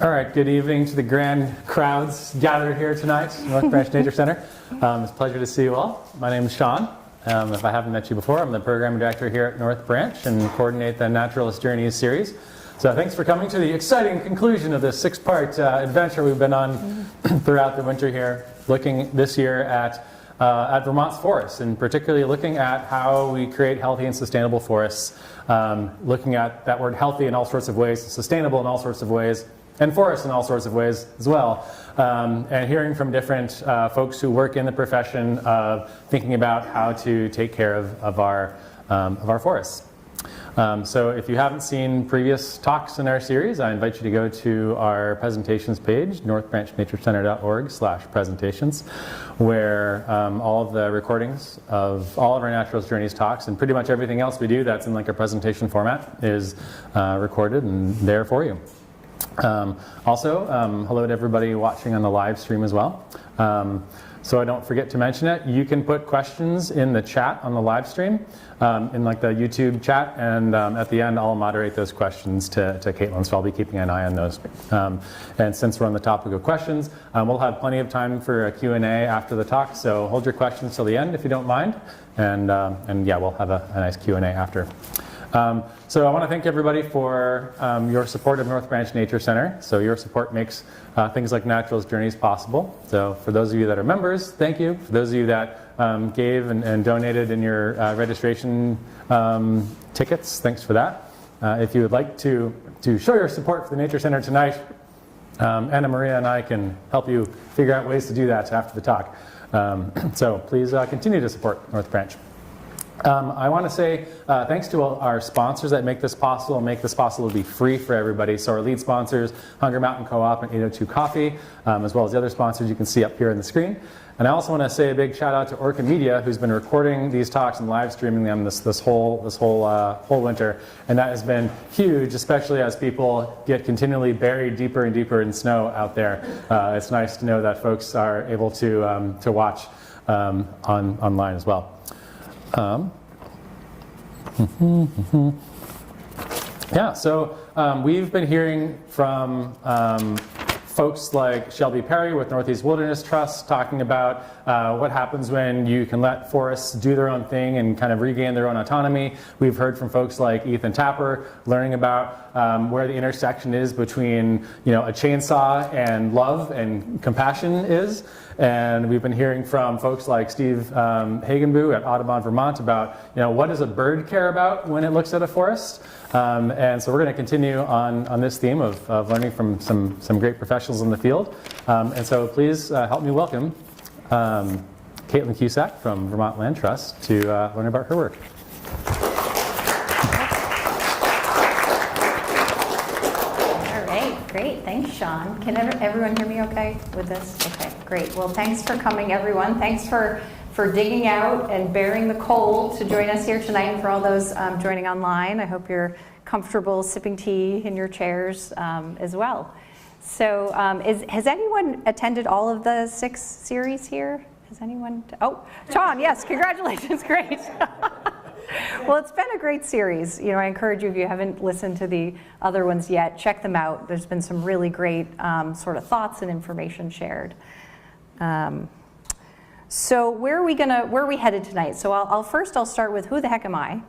All right, good evening to the grand crowds gathered here tonight, North Branch Nature Center. It's a pleasure to see you all. My name is Sean. If I haven't met you before, I'm the program director here at North Branch and coordinate the Naturalist Journeys series. So thanks for coming to the exciting conclusion of this six-part adventure we've been on throughout the winter here, looking this year at Vermont's forests, and particularly looking at how we create healthy and sustainable forests, looking at that word healthy in all sorts of ways, sustainable in all sorts of ways, and forests in all sorts of ways as well, and hearing from different folks who work in the profession of thinking about how to take care of our forests. So if you haven't seen previous talks in our series, I invite you to go to our presentations page, northbranchnaturecenter.org/presentations, where all of the recordings of all of our Naturalist Journeys talks and pretty much everything else we do that's in like a presentation format is recorded and there for you. Also, hello to everybody watching on the live stream as well. So I don't forget to mention it, you can put questions in the chat on the live stream, in like the YouTube chat, and at the end I'll moderate those questions to Caitlin, so I'll be keeping an eye on those. And since we're on the topic of questions, we'll have plenty of time for a Q&A after the talk, so hold your questions till the end if you don't mind, and yeah, we'll have a nice Q&A after. So I want to thank everybody for your support of North Branch Nature Center. So your support makes things like Naturalist Journeys possible. So for those of you that are members, thank you. For those of you that gave and donated in your registration tickets, thanks for that. If you would like to show your support for the Nature Center tonight, Anna Maria and I can help you figure out ways to do that after the talk. So please continue to support North Branch. I want to say thanks to our sponsors that make this possible to be free for everybody. So our lead sponsors, Hunger Mountain Co-op and 802 Coffee, as well as the other sponsors you can see up here on the screen. And I also want to say a big shout out to Orca Media, who's been recording these talks and live streaming them this whole winter. And that has been huge, especially as people get continually buried deeper and deeper in snow out there. It's nice to know that folks are able to watch online as well. Yeah, so we've been hearing from folks like Shelby Perry with Northeast Wilderness Trust talking about what happens when you can let forests do their own thing and kind of regain their own autonomy. We've heard from folks like Ethan Tapper learning about where the intersection is between, you know, a chainsaw and love and compassion is. And we've been hearing from folks like Steve Hagenbu at Audubon, Vermont about, you know, what does a bird care about when it looks at a forest? And so we're going to continue on this theme of learning from some great professionals in the field. And so please help me welcome Caitlin Cusack from Vermont Land Trust to learn about her work. All right, great. Thanks, Sean. Can everyone hear me okay with this? Okay, great. Well, thanks for coming, everyone. Thanks for digging out and bearing the cold to join us here tonight, and for all those joining online. I hope you're comfortable sipping tea in your chairs as well. So has anyone attended all of the 6 series here? Has anyone? Oh, Sean, yes, congratulations, great. Well, it's been a great series. You know, I encourage you, if you haven't listened to the other ones yet, check them out. There's been some really great sort of thoughts and information shared. So where are we headed tonight? So I'll start with who the heck am I?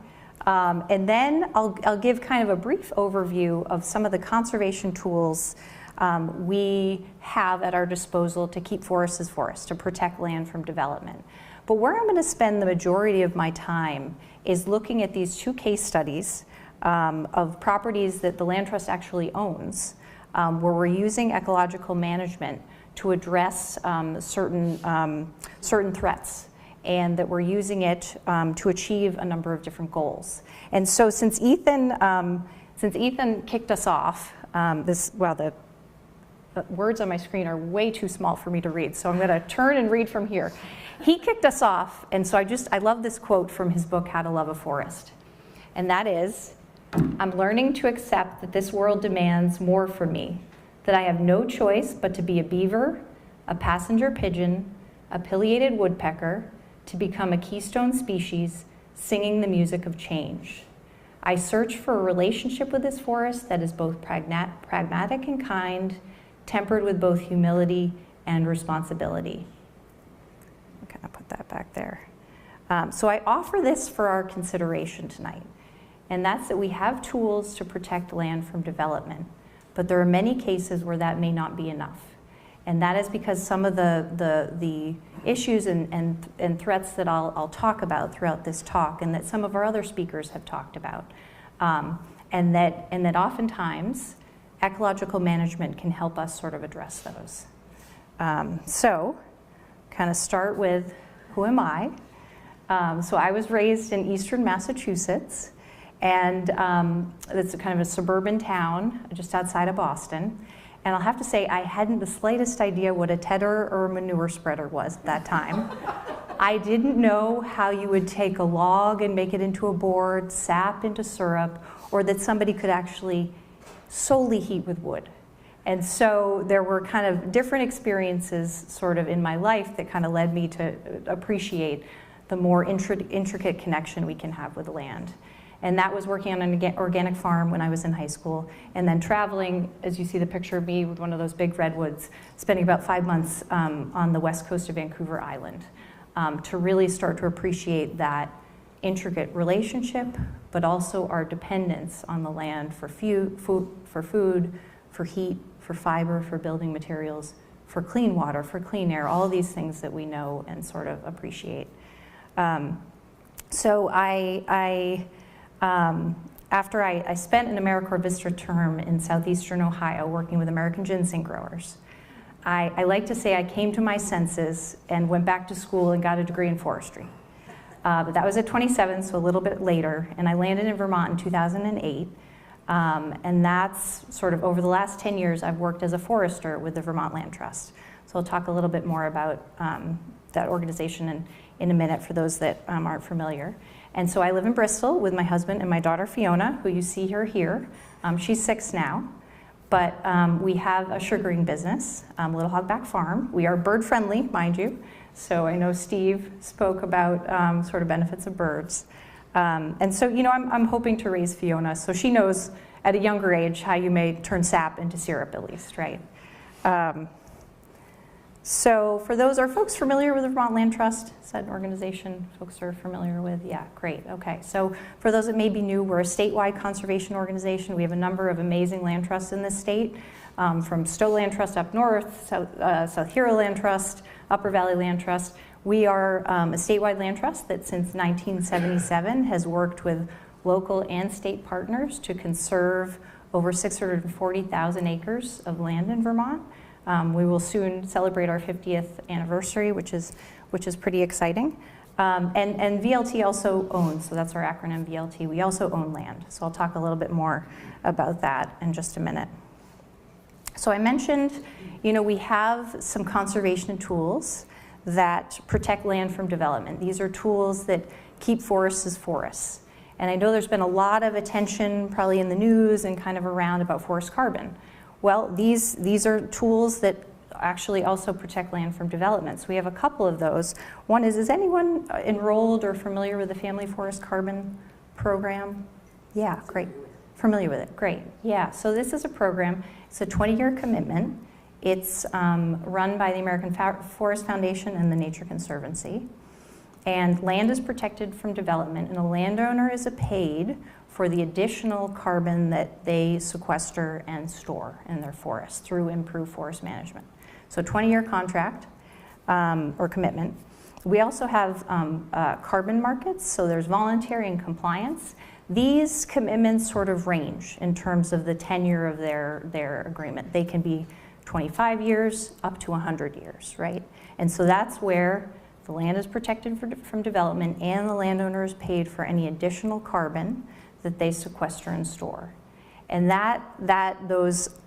And then I'll give kind of a brief overview of some of the conservation tools we have at our disposal to keep forests as forests, to protect land from development. But where I'm going to spend the majority of my time is looking at these 2 case studies of properties that the Land Trust actually owns, where we're using ecological management to address certain threats, and that we're using it to achieve a number of different goals. And so since Ethan kicked us off, the words on my screen are way too small for me to read, so I'm going to turn and read from here. He kicked us off, and so I love this quote from his book, How to Love a Forest. And that is, "I'm learning to accept that this world demands more from me, that I have no choice but to be a beaver, a passenger pigeon, a pileated woodpecker, to become a keystone species, singing the music of change. I search for a relationship with this forest that is both pragmatic and kind, tempered with both humility and responsibility. I'm going to put that back there. So I offer this for our consideration tonight, and that's that we have tools to protect land from development, but there are many cases where that may not be enough. And that is because some of the issues and threats that I'll talk about throughout this talk, and that some of our other speakers have talked about, and that oftentimes ecological management can help us sort of address those. So, kind of start with, who am I? So I was raised in eastern Massachusetts, and it's kind of a suburban town just outside of Boston. And I'll have to say, I hadn't the slightest idea what a tedder or a manure spreader was at that time. I didn't know how you would take a log and make it into a board, sap into syrup, or that somebody could actually solely heat with wood. And so there were kind of different experiences sort of in my life that kind of led me to appreciate the more intricate connection we can have with land. And that was working on an organic farm when I was in high school, and then traveling, as you see the picture of me with one of those big redwoods, spending about 5 months on the west coast of Vancouver Island, to really start to appreciate that intricate relationship, but also our dependence on the land for food, for heat, for fiber, for building materials, for clean water, for clean air, all of these things that we know and sort of appreciate. So after I spent an AmeriCorps visitor term in southeastern Ohio working with American ginseng growers, I like to say I came to my senses and went back to school and got a degree in forestry. But that was at 27, so a little bit later, and I landed in Vermont in 2008. And that's sort of over the last 10 years, I've worked as a forester with the Vermont Land Trust. So I'll talk a little bit more about that organization in a minute for those that aren't familiar. And so I live in Bristol with my husband and my daughter Fiona, who you see her here. She's 6 now, but we have a sugaring business, Little Hogback Farm. We are bird friendly, mind you. So I know Steve spoke about sort of benefits of birds. And so, you know, I'm hoping to raise Fiona so she knows at a younger age how you may turn sap into syrup at least, right? So for those, are folks familiar with the Vermont Land Trust? Is that an organization folks are familiar with? Yeah, great, okay. So for those that may be new, we're a statewide conservation organization. We have a number of amazing land trusts in this state, from Stowe Land Trust up north, South Hero Land Trust, Upper Valley Land Trust. We are a statewide land trust that since 1977 has worked with local and state partners to conserve over 640,000 acres of land in Vermont. We will soon celebrate our 50th anniversary, which is pretty exciting. And VLT also owns, so that's our acronym VLT, we also own land. So I'll talk a little bit more about that in just a minute. So I mentioned, you know, we have some conservation tools that protect land from development. These are tools that keep forests as forests. And I know there's been a lot of attention probably in the news and kind of around about forest carbon. Well, these are tools that actually also protect land from development. So we have a couple of those. One is anyone enrolled or familiar with the Family Forest Carbon Program? Yeah, great. Familiar with it, great. Yeah, so this is a program, it's a 20-year commitment. It's run by the American Forest Foundation and the Nature Conservancy. And land is protected from development, and the landowner is paid for the additional carbon that they sequester and store in their forests through improved forest management. So 20-year contract or commitment. We also have carbon markets, so there's voluntary and compliance. These commitments sort of range in terms of the tenure of their agreement. They can be 25 years up to 100 years, right? And so that's where the land is protected from development and the landowner is paid for any additional carbon that they sequester and store. And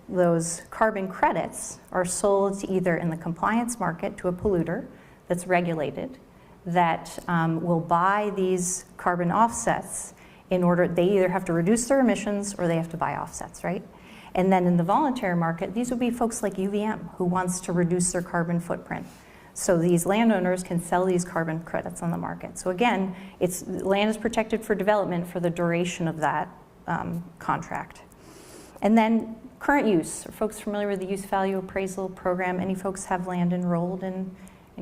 those carbon credits are sold to either in the compliance market to a polluter that's regulated that will buy these carbon offsets in order, they either have to reduce their emissions or they have to buy offsets, right? And then in the voluntary market, these would be folks like UVM who wants to reduce their carbon footprint. So these landowners can sell these carbon credits on the market. So again, land is protected for development for the duration of that contract. And then current use. Are folks familiar with the use value appraisal program? Any folks have land enrolled in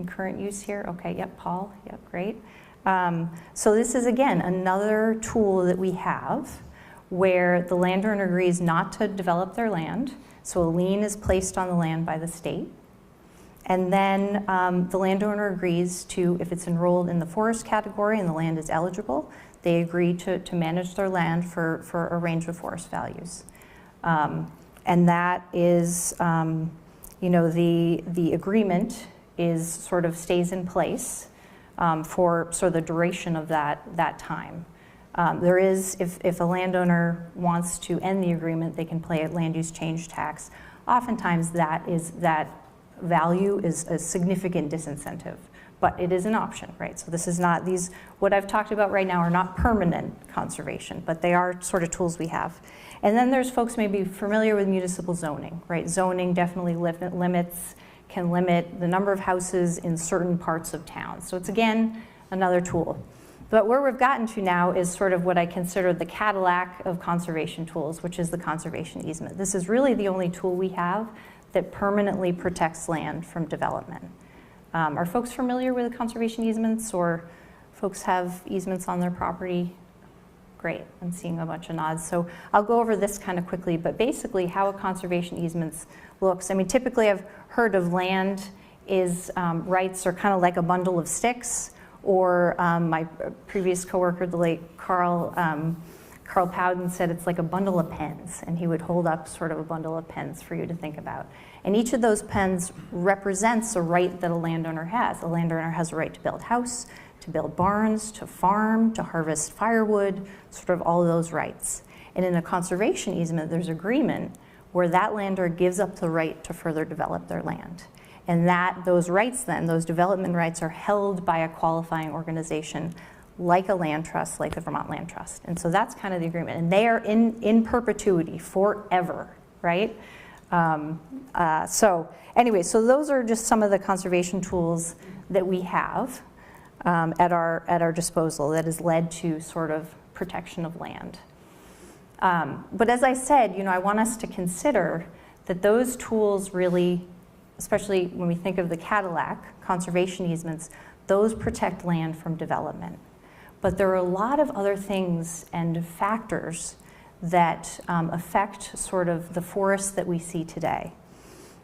current use here? Okay, yep, Paul, yep, great. So this is, again, another tool that we have where the landowner agrees not to develop their land. So a lien is placed on the land by the state. And then the landowner agrees to, if it's enrolled in the forest category and the land is eligible, they agree to manage their land for a range of forest values. And that is, the agreement is sort of stays in place for sort of the duration of that time. There is, if a landowner wants to end the agreement, they can pay a land use change tax. Oftentimes that value is a significant disincentive, but it is an option, right? So this is not, what I've talked about right now are not permanent conservation, but they are sort of tools we have. And then there's folks maybe familiar with municipal zoning, right? Zoning definitely can limit the number of houses in certain parts of town. So it's, again, another tool. But where we've gotten to now is sort of what I consider the Cadillac of conservation tools, which is the conservation easement. This is really the only tool we have that permanently protects land from development. Are folks familiar with conservation easements, or folks have easements on their property? Great, I'm seeing a bunch of nods. So I'll go over this kind of quickly, but basically how a conservation easement looks. I mean, typically I've heard of land is rights are kind of like a bundle of sticks, or my previous coworker, the late Carl Powden, said it's like a bundle of pens, and he would hold up sort of a bundle of pens for you to think about. And each of those pens represents a right that a landowner has. A landowner has a right to build a house, to build barns, to farm, to harvest firewood, sort of all of those rights. And in a conservation easement, there's agreement where that landowner gives up the right to further develop their land. And those rights then, those development rights, are held by a qualifying organization like a land trust, like the Vermont Land Trust. And so that's kind of the agreement. And they are in perpetuity forever, right? So those are just some of the conservation tools that we have at our disposal that has led to sort of protection of land. But as I said, I want us to consider that those tools really, especially when we think of the Cadillac, conservation easements, those protect land from development. But there are a lot of other things and factors that affect sort of the forests that we see today.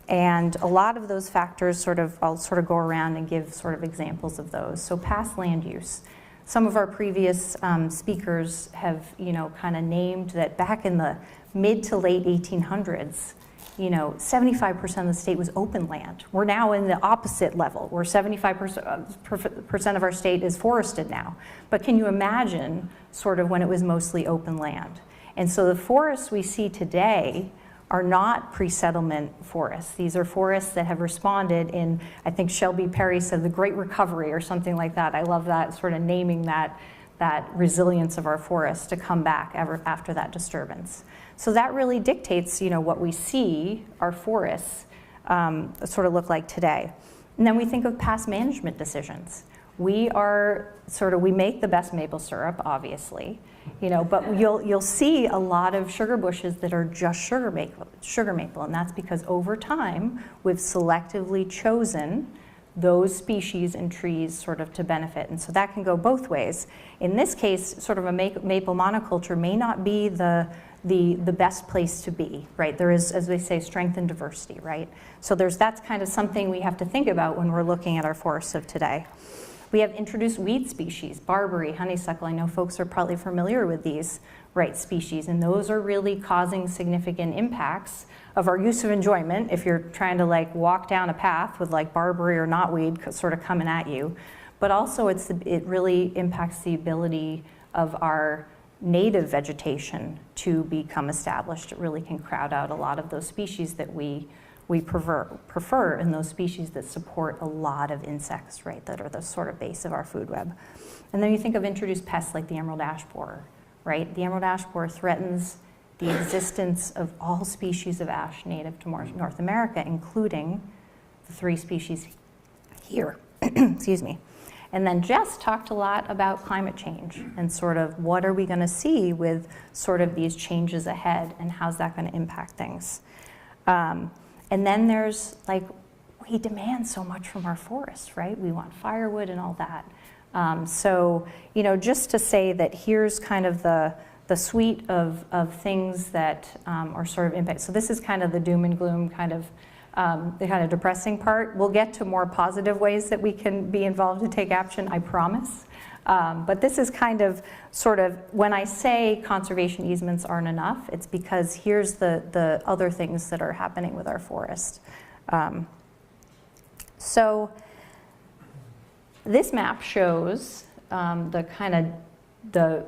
And a lot of those factors I'll sort of go around and give sort of examples of those. So past land use. Some of our previous speakers have, kind of named that back in the mid to late 1800s, 75% of the state was open land. We're now in the opposite level, where 75% of our state is forested now. But can you imagine sort of when it was mostly open land? And so the forests we see today are not pre-settlement forests. These are forests that have responded in, I think Shelby Perry said, the Great Recovery or something like that. I love that, sort of naming that resilience of our forests to come back after that disturbance. So that really dictates, what we see our forests sort of look like today. And then we think of past management decisions. We make the best maple syrup, obviously, but you'll see a lot of sugar bushes that are just sugar maple, and that's because over time we've selectively chosen those species and trees sort of to benefit, and so that can go both ways. In this case, sort of a maple monoculture may not be the best place to be, right? There is, as they say, strength in diversity, right? So that's kind of something we have to think about when we're looking at our forests of today. We have introduced weed species, barberry, honeysuckle. I know folks are probably familiar with these species, and those are really causing significant impacts of our use of enjoyment if you're trying to walk down a path with barberry or knotweed sort of coming at you. But also it really impacts the ability of our native vegetation to become established. It really can crowd out a lot of those species that we prefer and those species that support a lot of insects, right, that are the sort of base of our food web. And then you think of introduced pests like the emerald ash borer, right? The emerald ash borer threatens the existence of all species of ash native to North America, including the 3 species here. Excuse me. And then Jess talked a lot about climate change and sort of what are we going to see with sort of these changes ahead and how's that going to impact things. And then there's like, we demand so much from our forests, right? We want firewood and all that. So, you know, just to say that here's kind of the suite of things that are sort of impact. So this is kind of the doom and gloom kind of the kind of depressing part. We'll get to more positive ways that we can be involved and take action, I promise. But this is kind of sort of, when I say conservation easements aren't enough, it's because here's the other things that are happening with our forest. So this map shows the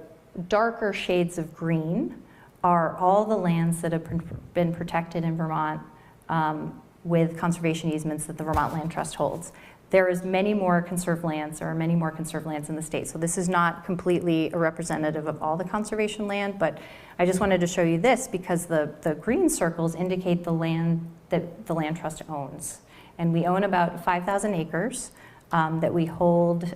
darker shades of green are all the lands that have been protected in Vermont with conservation easements that the Vermont Land Trust holds. There is many more conserved lands, or many more conserved lands in the state. So this is not completely a representative of all the conservation land, but I just wanted to show you this because the green circles indicate the land that the Land Trust owns. And we own about 5,000 acres that we hold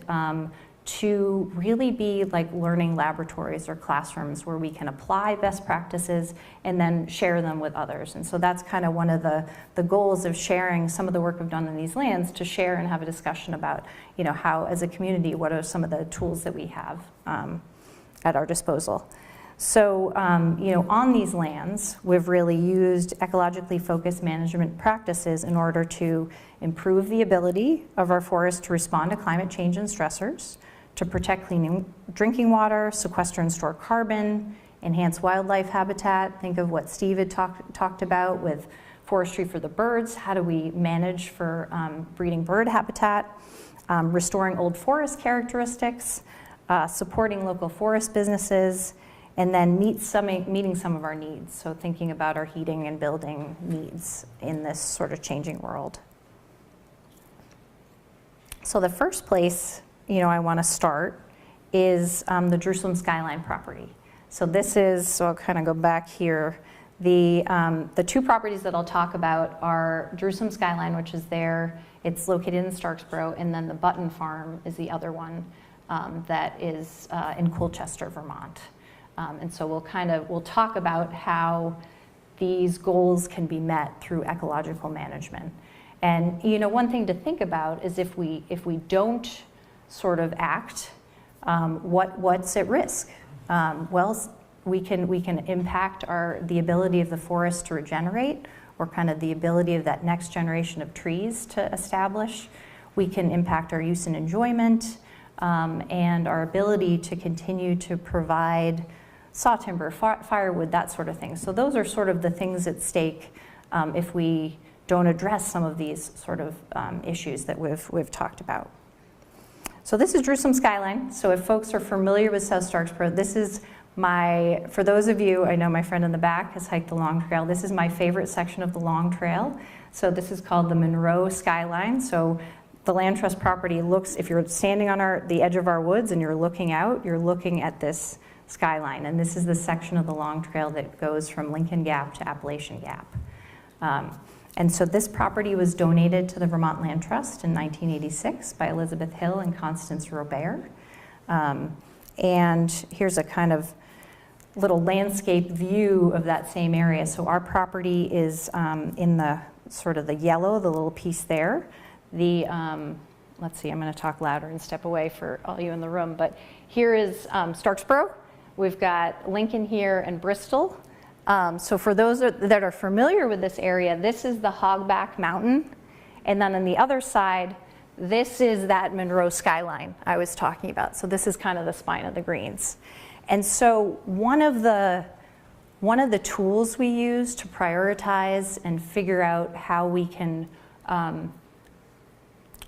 to really be like learning laboratories or classrooms where we can apply best practices and then share them with others. And so that's kind of one of the goals of sharing some of the work we've done in these lands, to share and have a discussion about, you know, how as a community, what are some of the tools that we have at our disposal. So, you know, on these lands, we've really used ecologically focused management practices in order to improve the ability of our forests to respond to climate change and stressors, to protect clean drinking water, sequester and store carbon, enhance wildlife habitat. Think of what Steve had talked about with forestry for the birds. How do we manage for breeding bird habitat? Restoring old forest characteristics, supporting local forest businesses, and then meeting some of our needs. So thinking about our heating and building needs in this sort of changing world. So the first place, you know, I want to start is the Jerusalem Skyline property. So this is, so I'll kind of go back here. The two properties that I'll talk about are Jerusalem Skyline, which is there. It's located in Starksboro, and then the Button Farm is the other one that is in Colchester, Vermont. And so we'll talk about how these goals can be met through ecological management. And you know, one thing to think about is if we don't sort of act, what's at risk? Well, we can impact the ability of the forest to regenerate, or kind of the ability of that next generation of trees to establish. We can impact our use and enjoyment, and our ability to continue to provide saw timber, firewood, that sort of thing. So those are sort of the things at stake if we don't address some of these sort of issues that we've talked about. So this is Jerusalem Skyline. So if folks are familiar with South Starksboro, this is for those of you, I know my friend in the back has hiked the Long Trail. This is my favorite section of the Long Trail. So this is called the Monroe Skyline. So the Land Trust property looks, if you're standing on the edge of our woods and you're looking out, you're looking at this skyline. And this is the section of the Long Trail that goes from Lincoln Gap to Appalachian Gap. And so this property was donated to the Vermont Land Trust in 1986 by Elizabeth Hill and Constance Robert. And here's a kind of little landscape view of that same area. So our property is in the sort of the yellow, the little piece there. Let's see, I'm going to talk louder and step away for all you in the room. But here is Starksboro. We've got Lincoln here and Bristol. So for those that are familiar with this area, this is the Hogback Mountain. And then on the other side, this is that Monroe Skyline I was talking about. So this is kind of the spine of the greens. And so one of the tools we use to prioritize and figure out how we can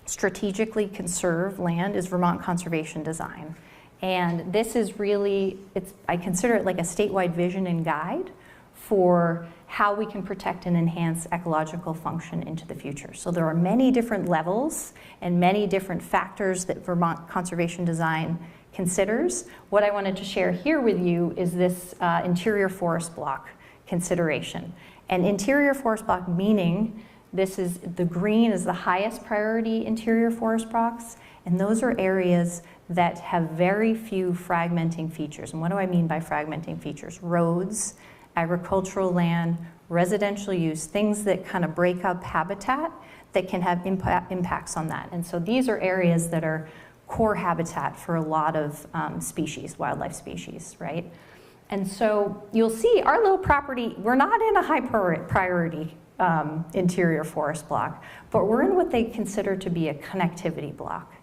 strategically conserve land is Vermont conservation design. And this is really, I consider it like a statewide vision and guide for how we can protect and enhance ecological function into the future. So there are many different levels and many different factors that Vermont conservation design considers. What I wanted to share here with you is this interior forest block consideration. And interior forest block meaning The green is the highest priority interior forest blocks, and those are areas that have very few fragmenting features. And what do I mean by fragmenting features? Roads, agricultural land, residential use, things that kind of break up habitat that can have impacts on that. And so these are areas that are core habitat for a lot of species, wildlife species, right? And so you'll see our little property, we're not in a high priority interior forest block, but we're in what they consider to be a connectivity block.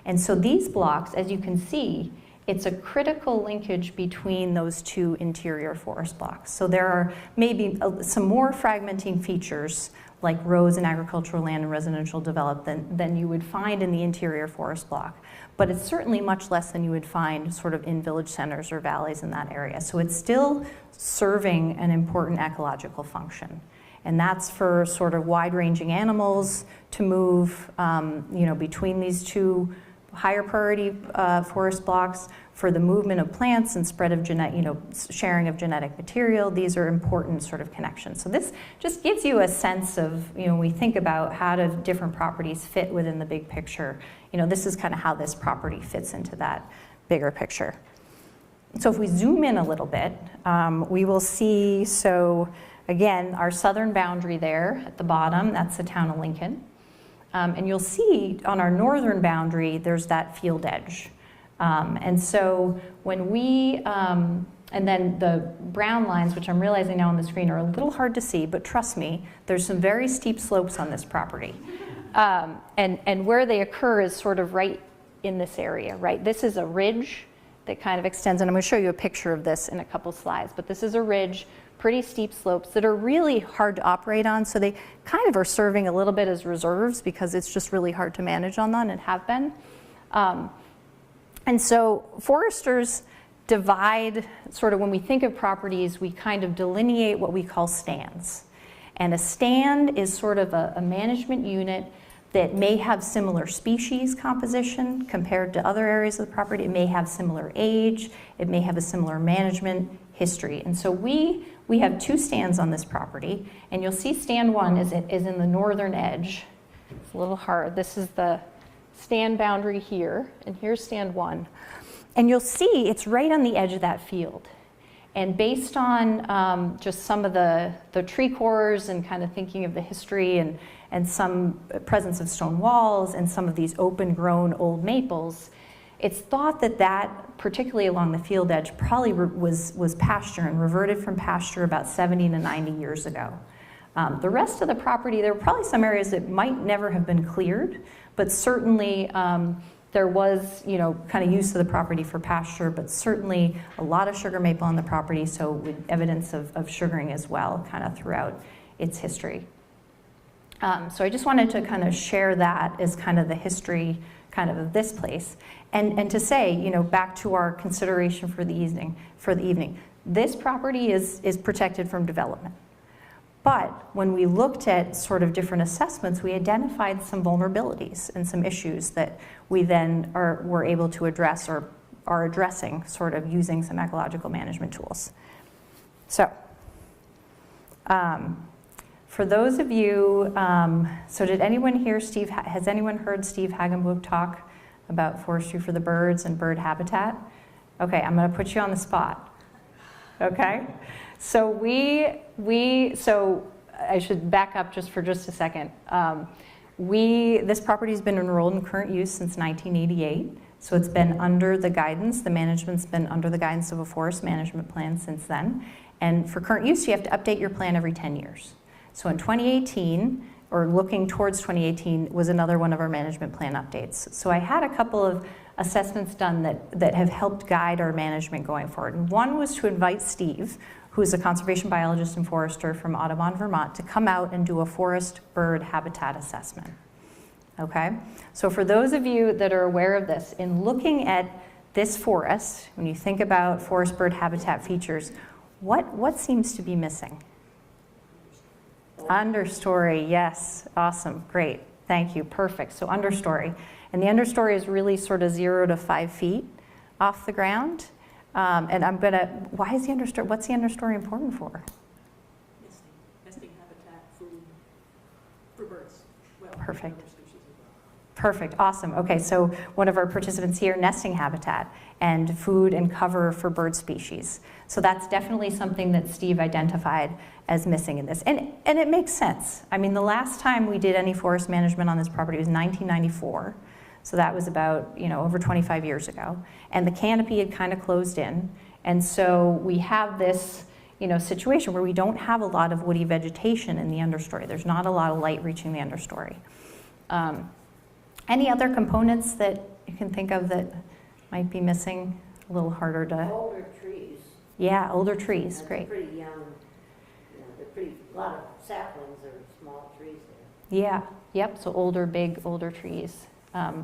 And so these blocks, as you can see, it's a critical linkage between those two interior forest blocks. So there are maybe some more fragmenting features like roads and agricultural land and residential development than you would find in the interior forest block. But it's certainly much less than you would find sort of in village centers or valleys in that area. So it's still serving an important ecological function. And that's for sort of wide-ranging animals to move between these two higher priority forest blocks, for the movement of plants and spread of sharing of genetic material. These are important sort of connections. So this just gives you a sense of, when we think about how do different properties fit within the big picture, this is kind of how this property fits into that bigger picture. So if we zoom in a little bit, we will see, so again, our southern boundary there at the bottom, that's the town of Lincoln. And you'll see on our northern boundary, there's that field edge. And so when we, and then the brown lines, which I'm realizing now on the screen are a little hard to see, but trust me, there's some very steep slopes on this property. And where they occur is sort of right in this area, right? This is a ridge that kind of extends, and I'm going to show you a picture of this in a couple slides, but this is a ridge, pretty steep slopes that are really hard to operate on, so they kind of are serving a little bit as reserves because it's just really hard to manage on them and have been. And so foresters divide, sort of when we think of properties, we kind of delineate what we call stands. And a stand is sort of a management unit that may have similar species composition compared to other areas of the property. It may have similar age. It may have a similar management history. And so we have two stands on this property, and you'll see stand one is in the northern edge. It's a little hard. This is the stand boundary here, and here's stand one. And you'll see it's right on the edge of that field. And based on just some of the tree cores and kind of thinking of the history and some presence of stone walls and some of these open grown old maples, it's thought that particularly along the field edge probably was pasture and reverted from pasture about 70 to 90 years ago. The rest of the property, there were probably some areas that might never have been cleared, but certainly there was, kind of use of the property for pasture, but certainly a lot of sugar maple on the property, so with evidence of sugaring as well, kind of throughout its history. So I just wanted to kind of share that as kind of the history kind of this place. And to say, back to our consideration for the evening, this property is protected from development. But when we looked at sort of different assessments, we identified some vulnerabilities and some issues that we then were able to address or are addressing sort of using some ecological management tools. So for those of you, so did anyone hear has anyone heard Steve Hagenbuch talk about forestry for the birds and bird habitat? Okay, I'm going to put you on the spot. Okay? So so I should back up just a second. This property has been enrolled in current use since 1988. So it's been under the guidance, the management's been under the guidance of a forest management plan since then. And for current use, you have to update your plan every 10 years. So in 2018, or looking towards 2018, was another one of our management plan updates. So I had a couple of assessments done that have helped guide our management going forward. And one was to invite Steve, who is a conservation biologist and forester from Audubon, Vermont, to come out and do a forest bird habitat assessment. Okay? So for those of you that are aware of this, in looking at this forest, when you think about forest bird habitat features, what seems to be missing? Understory, yes, awesome, great, thank you, perfect. So understory, and the understory is really sort of 0 to 5 feet off the ground. And why is the understory, what's the understory important for? Nesting habitat, food, for Perfect. Perfect, awesome. Okay, so one of our participants here, nesting habitat and food and cover for bird species. So that's definitely something that Steve identified as missing in this. And it makes sense. I mean, the last time we did any forest management on this property was 1994. So that was about, over 25 years ago. And the canopy had kind of closed in. And so we have this, situation where we don't have a lot of woody vegetation in the understory. There's not a lot of light reaching the understory. Any other components that you can think of that might be missing? A little harder to... Older trees. Yeah, older trees, great. They're pretty young, a lot of saplings or small trees there. Yeah, yep, so older trees.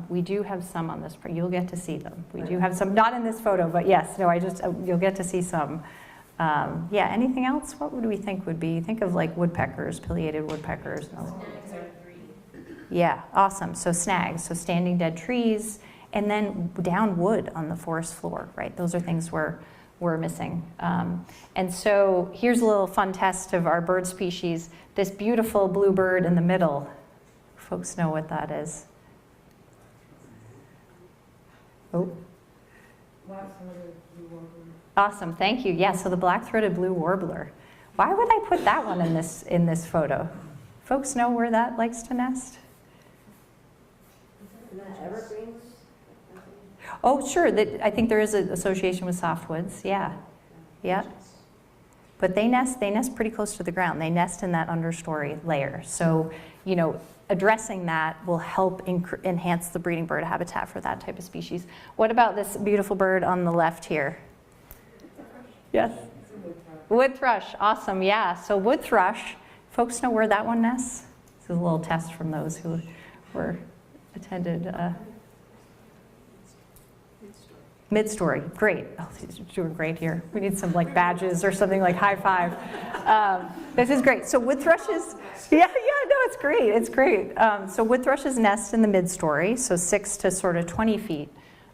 We do have some on this, you'll get to see them. We do have some, not in this photo, but yes, no, you'll get to see some. Yeah, anything else? What would we think would be? Think of like woodpeckers, pileated woodpeckers. Yeah, awesome. So snags, so standing dead trees, and then down wood on the forest floor, right? Those are things we're missing. And so here's a little fun test of our bird species. This beautiful bluebird in the middle. Folks know what that is. Oh. Awesome, thank you. Yeah, so the black-throated blue warbler. Why would I put that one in this photo? Folks know where that likes to nest? Evergreens? Oh, sure. I think there is an association with softwoods. Yeah, yeah. But they nest pretty close to the ground. They nest in that understory layer. So, addressing that will help enhance the breeding bird habitat for that type of species. What about this beautiful bird on the left here? Yes. Wood thrush. Awesome. Yeah. So wood thrush. Folks know where that one nests? This is a little test from those who attended. Mid-story, great. Oh, he's doing great here. We need some badges or something like high five. This is great. So wood thrushes, no, it's great. It's great. So wood thrushes nest in the mid-story, so 6 to sort of 20 feet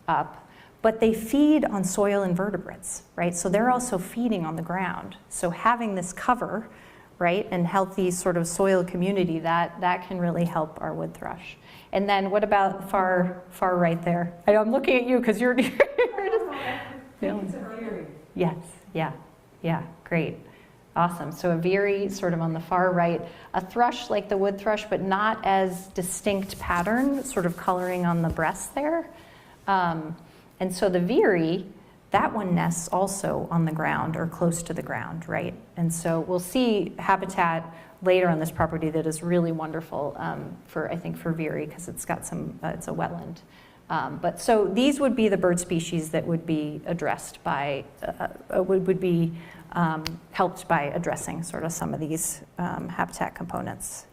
up, but they feed on soil invertebrates, right? So they're also feeding on the ground. So having this cover, right, and healthy sort of soil community, that can really help our wood thrush. And then what about far right there? I'm looking at you because you're just... Yes, yeah, great. Awesome. So a veery sort of on the far right, a thrush like the wood thrush, but not as distinct pattern, sort of coloring on the breast there. And so the veery, that one nests also on the ground or close to the ground, right? And so we'll see habitat later on this property that is really wonderful for veery because it's got it's a wetland. But so these would be the bird species that would be addressed by, would be helped by addressing sort of some of these habitat components.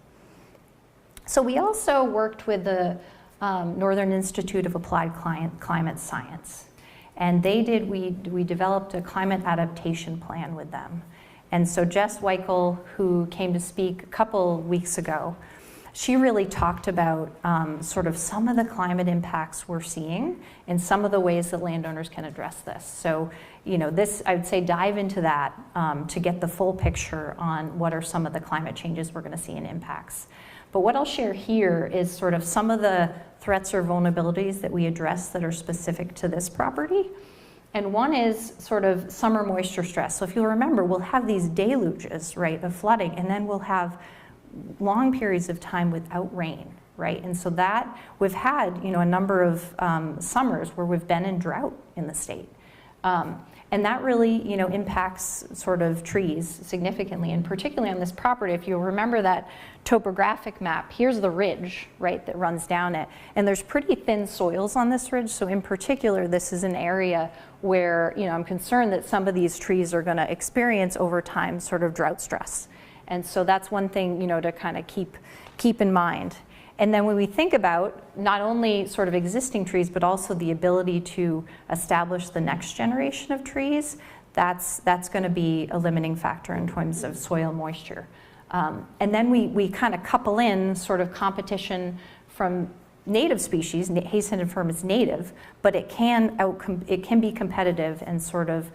So we also worked with the Northern Institute of Applied Climate Science. And we developed a climate adaptation plan with them. And so Jess Weichel, who came to speak a couple weeks ago, she really talked about sort of some of the climate impacts we're seeing and some of the ways that landowners can address this. So, this, I would say dive into that to get the full picture on what are some of the climate changes we're gonna see and impacts. But what I'll share here is sort of some of the threats or vulnerabilities that we address that are specific to this property. And one is sort of summer moisture stress. So if you'll remember, we'll have these deluges, right, of flooding, and then we'll have long periods of time without rain, right? And so that we've had, a number of summers where we've been in drought in the state. And that really, impacts sort of trees significantly, and particularly on this property. If you'll remember that topographic map, here's the ridge, right, that runs down it. And there's pretty thin soils on this ridge, so in particular, this is an area where, I'm concerned that some of these trees are gonna experience over time sort of drought stress. And so that's one thing, to kind of keep in mind. And then when we think about not only sort of existing trees, but also the ability to establish the next generation of trees, that's going to be a limiting factor in terms of soil moisture. And then we kind of couple in sort of competition from native species. Hayes-scented fir is native, but it can be competitive and sort of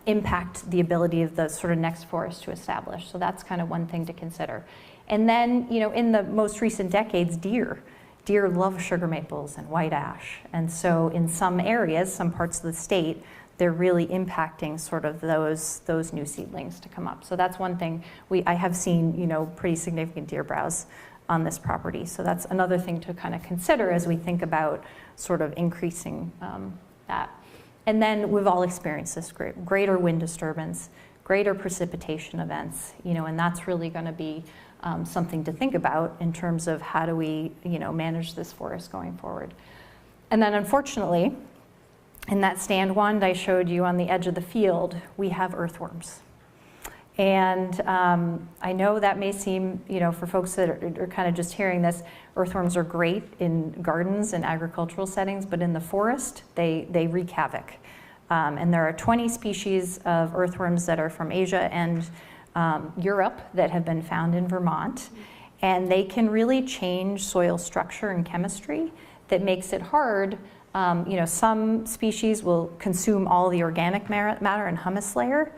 impact the ability of the sort of next forest to establish. So that's kind of one thing to consider. And then, in the most recent decades, deer. Deer love sugar maples and white ash. And so in some areas, some parts of the state, they're really impacting sort of those new seedlings to come up. So that's one thing. I have seen, pretty significant deer browse on this property. So that's another thing to kind of consider as we think about sort of increasing that. And then we've all experienced this greater wind disturbance, greater precipitation events, and that's really going to be something to think about in terms of how do we, manage this forest going forward. And then unfortunately, in that stand wand I showed you on the edge of the field, we have earthworms. And I know that may seem, for folks that are kind of just hearing this, earthworms are great in gardens and agricultural settings, but in the forest, they wreak havoc. And there are 20 species of earthworms that are from Asia and Europe that have been found in Vermont. And they can really change soil structure and chemistry that makes it hard. Some species will consume all the organic matter and humus layer,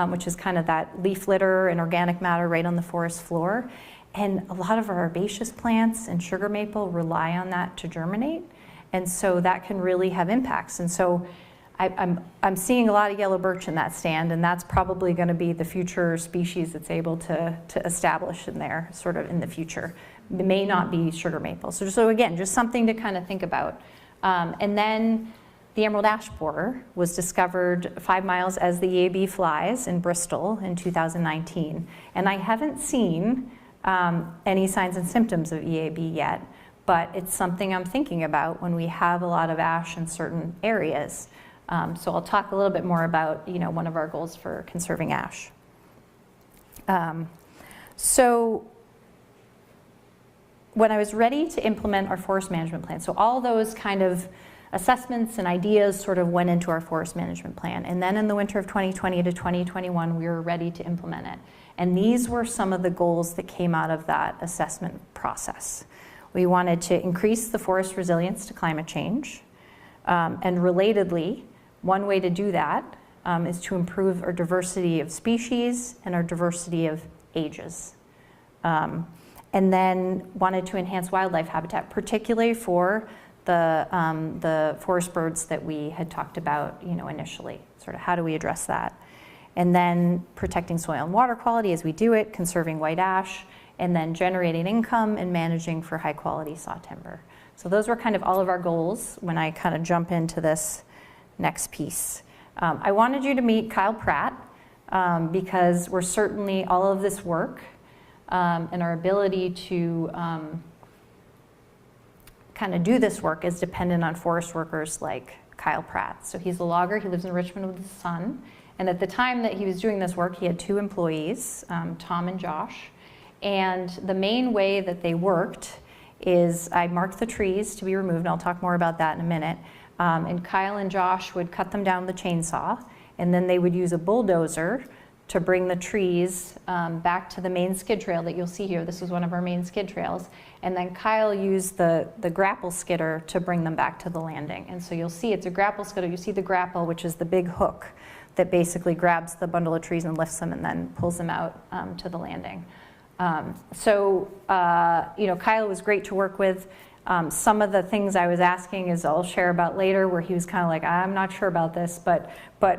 which is kind of that leaf litter and organic matter right on the forest floor. And a lot of our herbaceous plants and sugar maple rely on that to germinate. And so that can really have impacts. And so I'm seeing a lot of yellow birch in that stand, and that's probably going to be the future species that's able to establish in there sort of in the future. It may not be sugar maple. So again, just something to kind of think about. And then the emerald ash borer was discovered 5 miles as the EAB flies in Bristol in 2019. And I haven't seen any signs and symptoms of EAB yet, but it's something I'm thinking about when we have a lot of ash in certain areas. So I'll talk a little bit more about, one of our goals for conserving ash. So when I was ready to implement our forest management plan, so all those kind of assessments and ideas sort of went into our forest management plan. And then in the winter of 2020 to 2021, we were ready to implement it. And these were some of the goals that came out of that assessment process. We wanted to increase the forest resilience to climate change. And relatedly, one way to do that is to improve our diversity of species and our diversity of ages. And then wanted to enhance wildlife habitat, particularly for the forest birds that we had talked about, initially. Sort of how do we address that? And then protecting soil and water quality as we do it, conserving white ash, and then generating income and managing for high quality saw timber. So those were kind of all of our goals when I kind of jump into this next piece. I wanted you to meet Kyle Pratt because we're certainly all of this work and our ability to kind of do this work is dependent on forest workers like Kyle Pratt. So he's a logger, he lives in Richmond with his son. And at the time that he was doing this work, he had 2 employees, Tom and Josh. And the main way that they worked is I marked the trees to be removed, and I'll talk more about that in a minute. And Kyle and Josh would cut them down with a chainsaw, and then they would use a bulldozer to bring the trees back to the main skid trail that you'll see here. This is one of our main skid trails. And then Kyle used the grapple skidder to bring them back to the landing. And so you'll see it's a grapple skidder. You see the grapple, which is the big hook that basically grabs the bundle of trees and lifts them and then pulls them out to the landing. Kyle was great to work with. Some of the things I was asking is I'll share about later, where he was kind of like, I'm not sure about this, but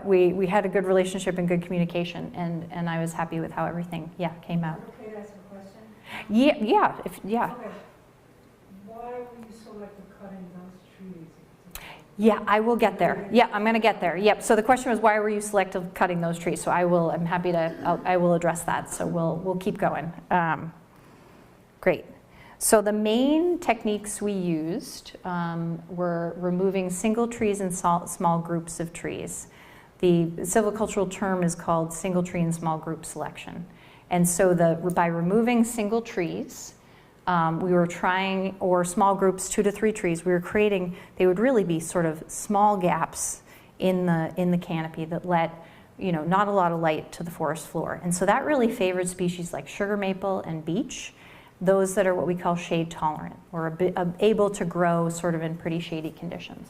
we had a good relationship and good communication, and I was happy with how everything, came out. Okay, that's a question? Yeah. Okay. Why were you selected cutting those trees? Yeah, I will get there. Yeah, I'm going to get there. Yep. So the question was, why were you selective cutting those trees? So I'm happy to. I will address that. So we'll keep going. Great. So the main techniques we used were removing single trees and small groups of trees. The silvicultural term is called single tree and small group selection. And so by removing single trees, we were trying, or small groups, 2 to 3 trees, we were creating, they would really be sort of small gaps in the canopy that let, not a lot of light to the forest floor. And so that really favored species like sugar maple and beech, those that are what we call shade tolerant, or able to grow sort of in pretty shady conditions.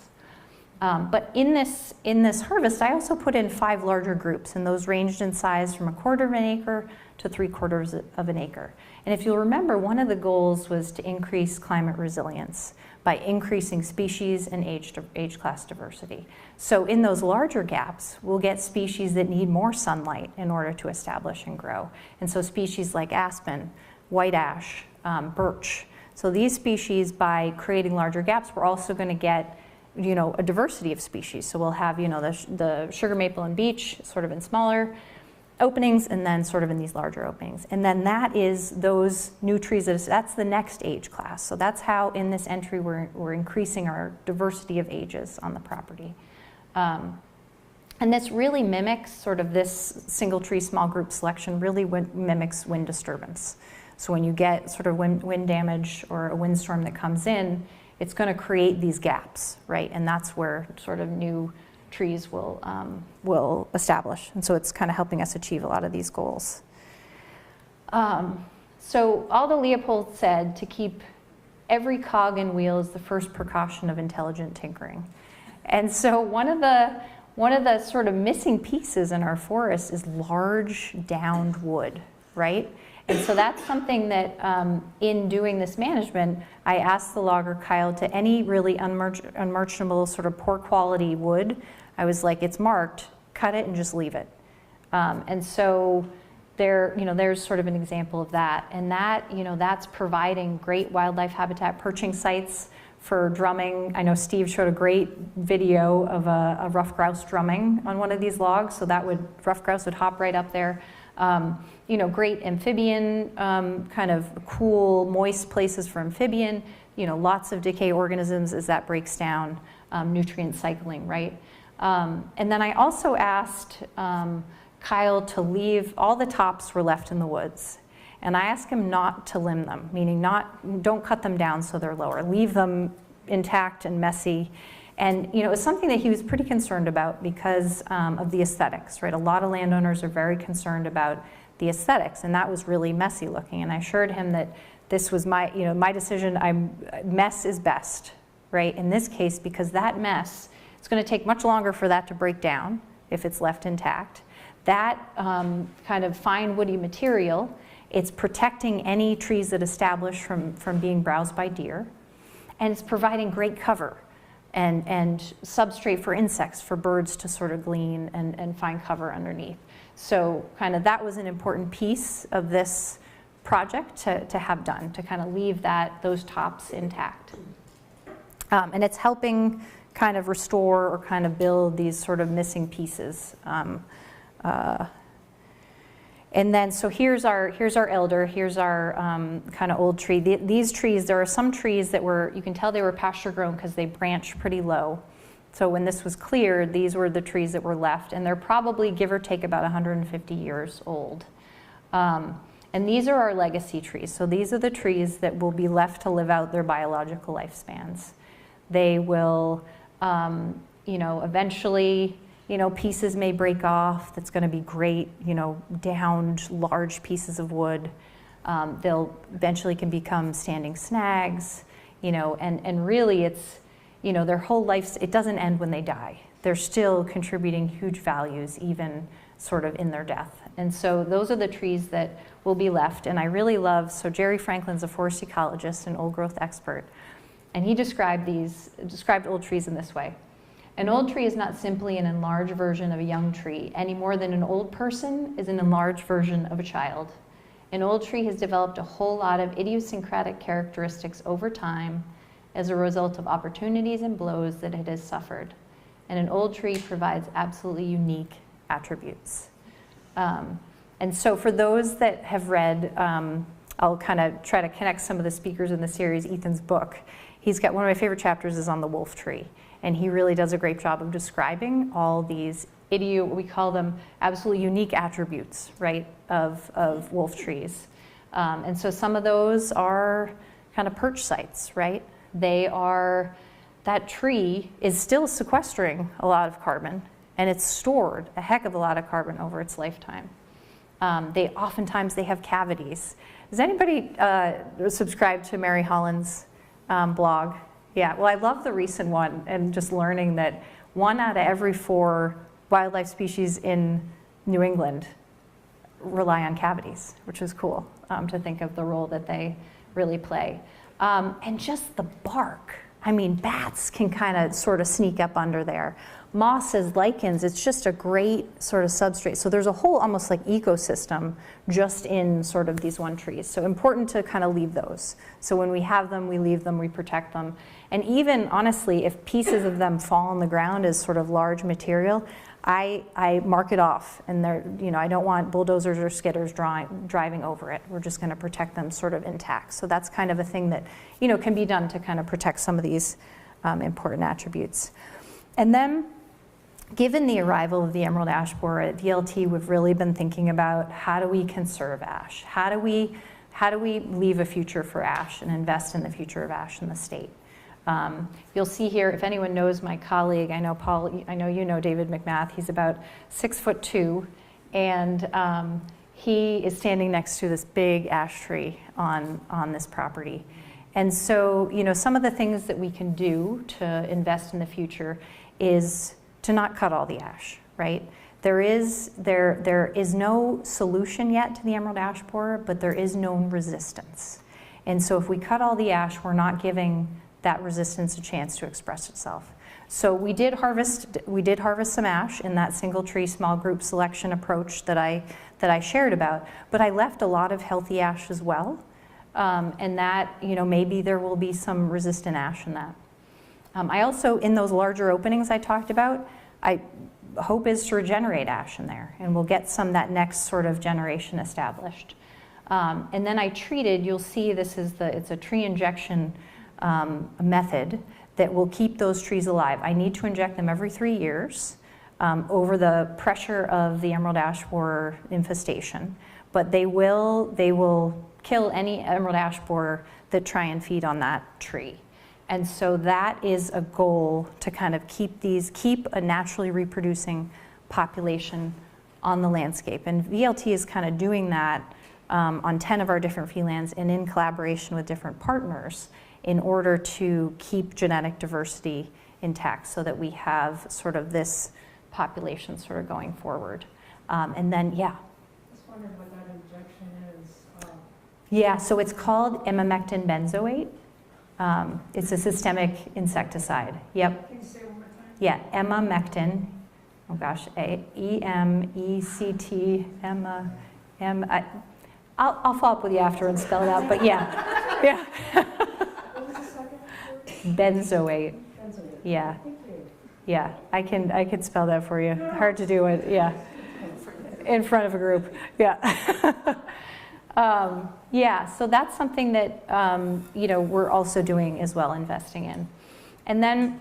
But in this harvest, I also put in 5 larger groups, and those ranged in size from 1/4 of an acre to 3/4 of an acre. And if you'll remember, one of the goals was to increase climate resilience by increasing species and age class diversity. So in those larger gaps, we'll get species that need more sunlight in order to establish and grow. And so species like aspen, white ash, birch. So these species, by creating larger gaps, we're also going to get a diversity of species. So we'll have the sugar maple and beech sort of in smaller openings, and then sort of in these larger openings. And then that is those new trees, that's the next age class. So that's how in this entry we're increasing our diversity of ages on the property. And this really mimics sort of this single tree small group selection really mimics wind disturbance. So when you get sort of wind damage or a windstorm that comes in, it's going to create these gaps, right? And that's where sort of new trees will establish. And so it's kind of helping us achieve a lot of these goals. So Aldo Leopold said to keep every cog in wheel is the first precaution of intelligent tinkering. And so one of the sort of missing pieces in our forest is large downed wood, right? And so that's something that in doing this management, I asked the logger Kyle to any really unmerchantable sort of poor quality wood, I was like, it's marked, cut it and just leave it. And so there's sort of an example of that. And that's providing great wildlife habitat perching sites for drumming. I know Steve showed a great video of a ruffed grouse drumming on one of these logs. So ruffed grouse would hop right up there. Great amphibian, kind of cool, moist places for amphibian, lots of decay organisms as that breaks down, nutrient cycling, right? And then I also asked Kyle to leave, all the tops were left in the woods. And I asked him not to limb them, meaning don't cut them down so they're lower, leave them intact and messy. And it's something that he was pretty concerned about because of the aesthetics, right? A lot of landowners are very concerned about the aesthetics, and that was really messy looking. And I assured him that this was my decision. Mess is best, right? In this case, because that mess, it's going to take much longer for that to break down if it's left intact. That kind of fine woody material, it's protecting any trees that establish from being browsed by deer, and it's providing great cover and substrate for insects, for birds to sort of glean and find cover underneath. So kind of that was an important piece of this project to have done, to kind of leave those tops intact. And it's helping kind of restore or kind of build these sort of missing pieces. And then, so here's our elder, here's our kind of old tree. These trees, there are some trees that you can tell they were pasture grown because they branch pretty low. So when this was cleared, these were the trees that were left, and they're probably, give or take, about 150 years old. And these are our legacy trees. So these are the trees that will be left to live out their biological lifespans. They will, eventually, pieces may break off. That's going to be great, downed large pieces of wood. They'll eventually can become standing snags, and really it's, their whole life, it doesn't end when they die. They're still contributing huge values even sort of in their death. And so those are the trees that will be left. And I really love, so Jerry Franklin's a forest ecologist and old growth expert. And he described old trees in this way. An old tree is not simply an enlarged version of a young tree, any more than an old person is an enlarged version of a child. An old tree has developed a whole lot of idiosyncratic characteristics over time as a result of opportunities and blows that it has suffered. And an old tree provides absolutely unique attributes. And so for those that have read, I'll kind of try to connect some of the speakers in the series, Ethan's book. He's got, one of my favorite chapters is on the wolf tree. And he really does a great job of describing all these what we call them absolutely unique attributes, right, of wolf trees. And so some of those are kind of perch sites, right? That tree is still sequestering a lot of carbon, and it's stored a heck of a lot of carbon over its lifetime. Oftentimes they have cavities. Does anybody subscribe to Mary Holland's blog? Yeah, well, I love the recent one, and just learning that 1 out of every 4 wildlife species in New England rely on cavities, which is cool to think of the role that they really play. And just the bark. I mean, bats can kind of sort of sneak up under there. Mosses, lichens, it's just a great sort of substrate. So there's a whole almost like ecosystem just in sort of these one trees. So important to kind of leave those. So when we have them, we leave them, we protect them. And even honestly, if pieces of them fall on the ground as sort of large material, I mark it off, and they're, I don't want bulldozers or skidders driving over it. We're just going to protect them sort of intact. So that's kind of a thing that, can be done to kind of protect some of these important attributes. And then, given the arrival of the emerald ash borer at VLT, we've really been thinking about how do we conserve ash? How do we leave a future for ash and invest in the future of ash in the state? You'll see here, if anyone knows my colleague, I know Paul, I know you know David McMath, he's about 6'2", and he is standing next to this big ash tree on this property. And so, some of the things that we can do to invest in the future is to not cut all the ash, right? There is no solution yet to the emerald ash borer, but there is known resistance. And so if we cut all the ash, we're not giving that resistance a chance to express itself. So we did harvest some ash in that single tree small group selection approach that I shared about, but I left a lot of healthy ash as well, and that maybe there will be some resistant ash in that. I also, in those larger openings I talked about, I hope is to regenerate ash in there, and we'll get that next sort of generation established. And then I treated, you'll see it's a tree injection method that will keep those trees alive. I need to inject them every 3 years over the pressure of the emerald ash borer infestation, but they will kill any emerald ash borer that try and feed on that tree. And so that is a goal to kind of keep a naturally reproducing population on the landscape. And VLT is kind of doing that on 10 of our different feedlands and in collaboration with different partners in order to keep genetic diversity intact so that we have sort of this population sort of going forward. And then, yeah. Just wondering what that injection is. Yeah, so it's called emamectin benzoate. It's a systemic insecticide. Yep. Can you say it one more time? Yeah, emamectin. Oh gosh, E-M-E-C-T, I'll follow up with you after and spell it out, but yeah. Yeah. What was the second word? Benzoate. Benzoate. Yeah. Thank you. Yeah, I can spell that for you. Hard to do it, yeah. In front of a group, yeah. Yeah, so that's something that we're also doing as well, investing in. And then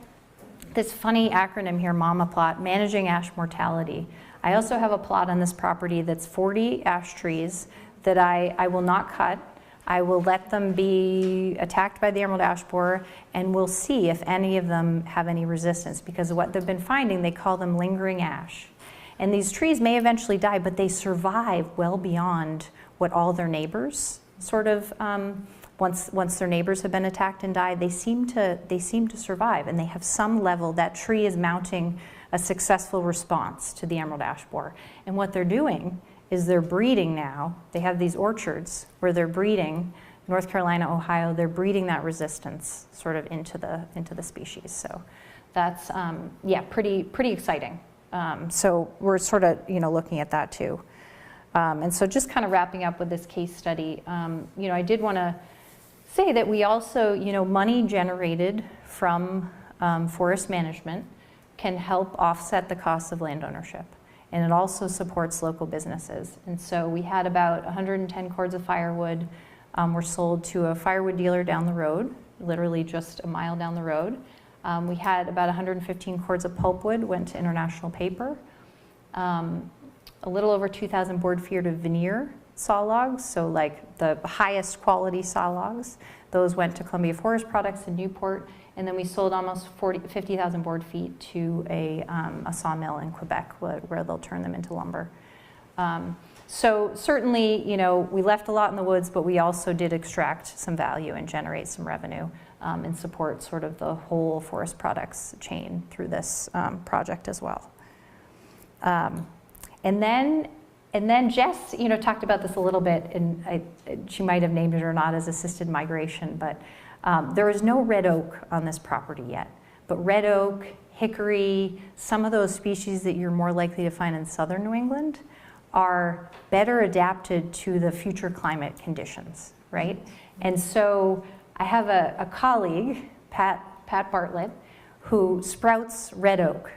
this funny acronym here, MAMA plot, managing ash mortality. I also have a plot on this property that's 40 ash trees that I will not cut. I will let them be attacked by the emerald ash borer, and we'll see if any of them have any resistance, because what they've been finding, they call them lingering ash. And these trees may eventually die, but they survive well beyond what all their neighbors sort of, once their neighbors have been attacked and died, they seem to survive, and they have some level, that tree is mounting a successful response to the emerald ash borer. And what they're doing is they're breeding now. They have these orchards where they're breeding, North Carolina, Ohio, they're breeding that resistance sort of into the species. So that's, yeah, pretty exciting. So we're sort of, looking at that too. And so just kind of wrapping up with this case study, I did want to say that we also, money generated from forest management can help offset the cost of land ownership. And it also supports local businesses. And so we had about 110 cords of firewood were sold to a firewood dealer down the road, literally just a mile down the road. We had about 115 cords of pulpwood went to International Paper. A little over 2,000 board feet of veneer saw logs, so like the highest quality saw logs. Those went to Columbia Forest Products in Newport, and then we sold almost 50,000 board feet to a sawmill in Quebec where they'll turn them into lumber. So certainly, we left a lot in the woods, but we also did extract some value and generate some revenue and support sort of the whole forest products chain through this project as well. And then Jess, talked about this a little bit, and she might have named it or not as assisted migration, but there is no red oak on this property yet. But red oak, hickory, some of those species that you're more likely to find in southern New England are better adapted to the future climate conditions, right? And so I have a colleague, Pat Bartlett, who sprouts red oak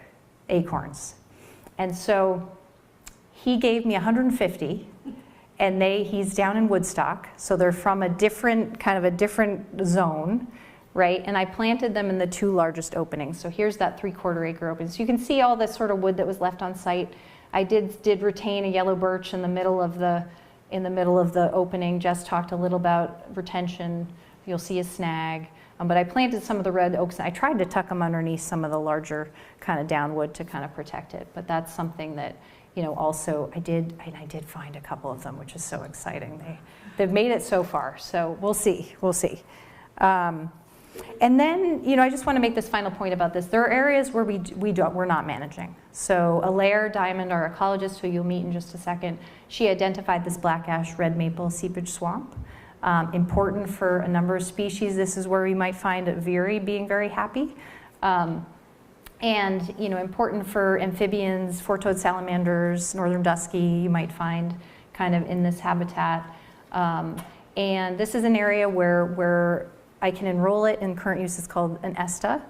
acorns. And so he gave me 150, and he's down in Woodstock, so they're from a different zone, right? And I planted them in the 2 largest openings. So here's that 3/4 acre opening. So you can see all this sort of wood that was left on site. I did retain a yellow birch in the middle of the opening. Jess talked a little about retention. You'll see a snag. But I planted some of the red oaks. I tried to tuck them underneath some of the larger kind of downwood to kind of protect it. But that's something that, also I did find a couple of them, which is so exciting. They've made it so far. So we'll see. And then, I just want to make this final point about this. There are areas where we're not managing. So Alaire Diamond, our ecologist, who you'll meet in just a second, she identified this black ash red maple seepage swamp. Important for a number of species. This is where we might find Veery being very happy. And important for amphibians, four-toed salamanders, northern dusky, you might find kind of in this habitat. And this is an area where I can enroll it in current use. It's called an ESTA,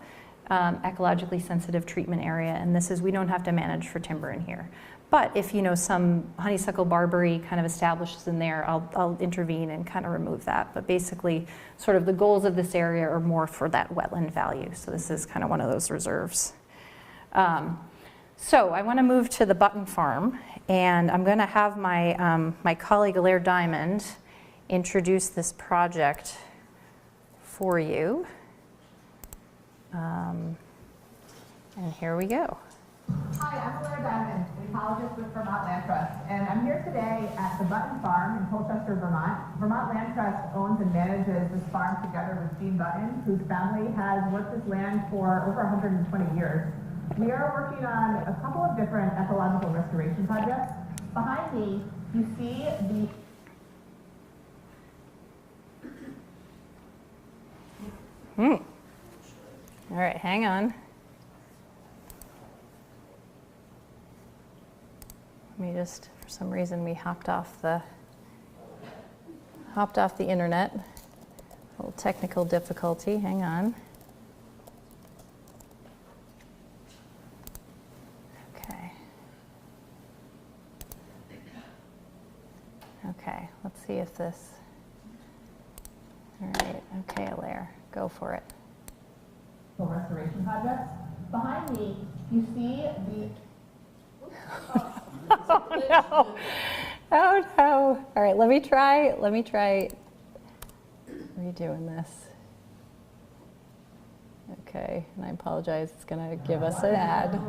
ecologically sensitive treatment area. And this is, we don't have to manage for timber in here. But if some honeysuckle barberry kind of establishes in there, I'll intervene and kind of remove that. But basically, sort of the goals of this area are more for that wetland value. So this is kind of one of those reserves. So I want to move to the Button Farm, and I'm going to have my colleague Alaire Diamond introduce this project for you. And here we go. Hi, I'm Alaire Diamond, an ecologist with Vermont Land Trust, and I'm here today at the Button Farm in Colchester, Vermont. Vermont Land Trust owns and manages this farm together with Gene Button, whose family has worked this land for over 120 years. We are working on a couple of different ecological restoration projects. Behind me, you see All right, hang on. Let me just, for some reason, we hopped off the internet. A little technical difficulty. Hang on. Okay, let's see if this. All right, okay, Alaire, go for it. restoration projects. Behind me, you see the. Oh no! Oh no! All right, let me try redoing this. Okay, and I apologize. It's gonna give us an ad. All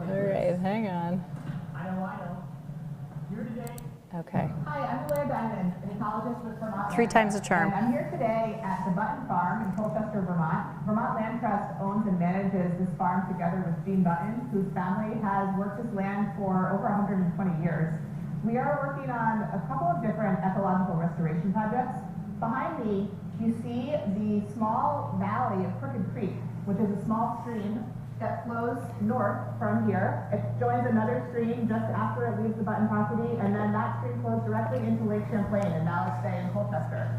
right, hang on. I know. Here today. Okay. Hi, I'm Alaire Diamond, an ecologist with Vermont. 3 times the charm. And I'm here today at the Button Farm in Colchester, Vermont. Vermont Land Trust owns and manages this farm together with Gene Button, whose family has worked this land for over 120 years. We are working on a couple of different ecological restoration projects. Behind me, you see the small valley of Crooked Creek, which is a small stream that flows north from here. It joins another stream just after it leaves the Button property, and then that stream flows directly into Lake Champlain and now it's staying in Colchester.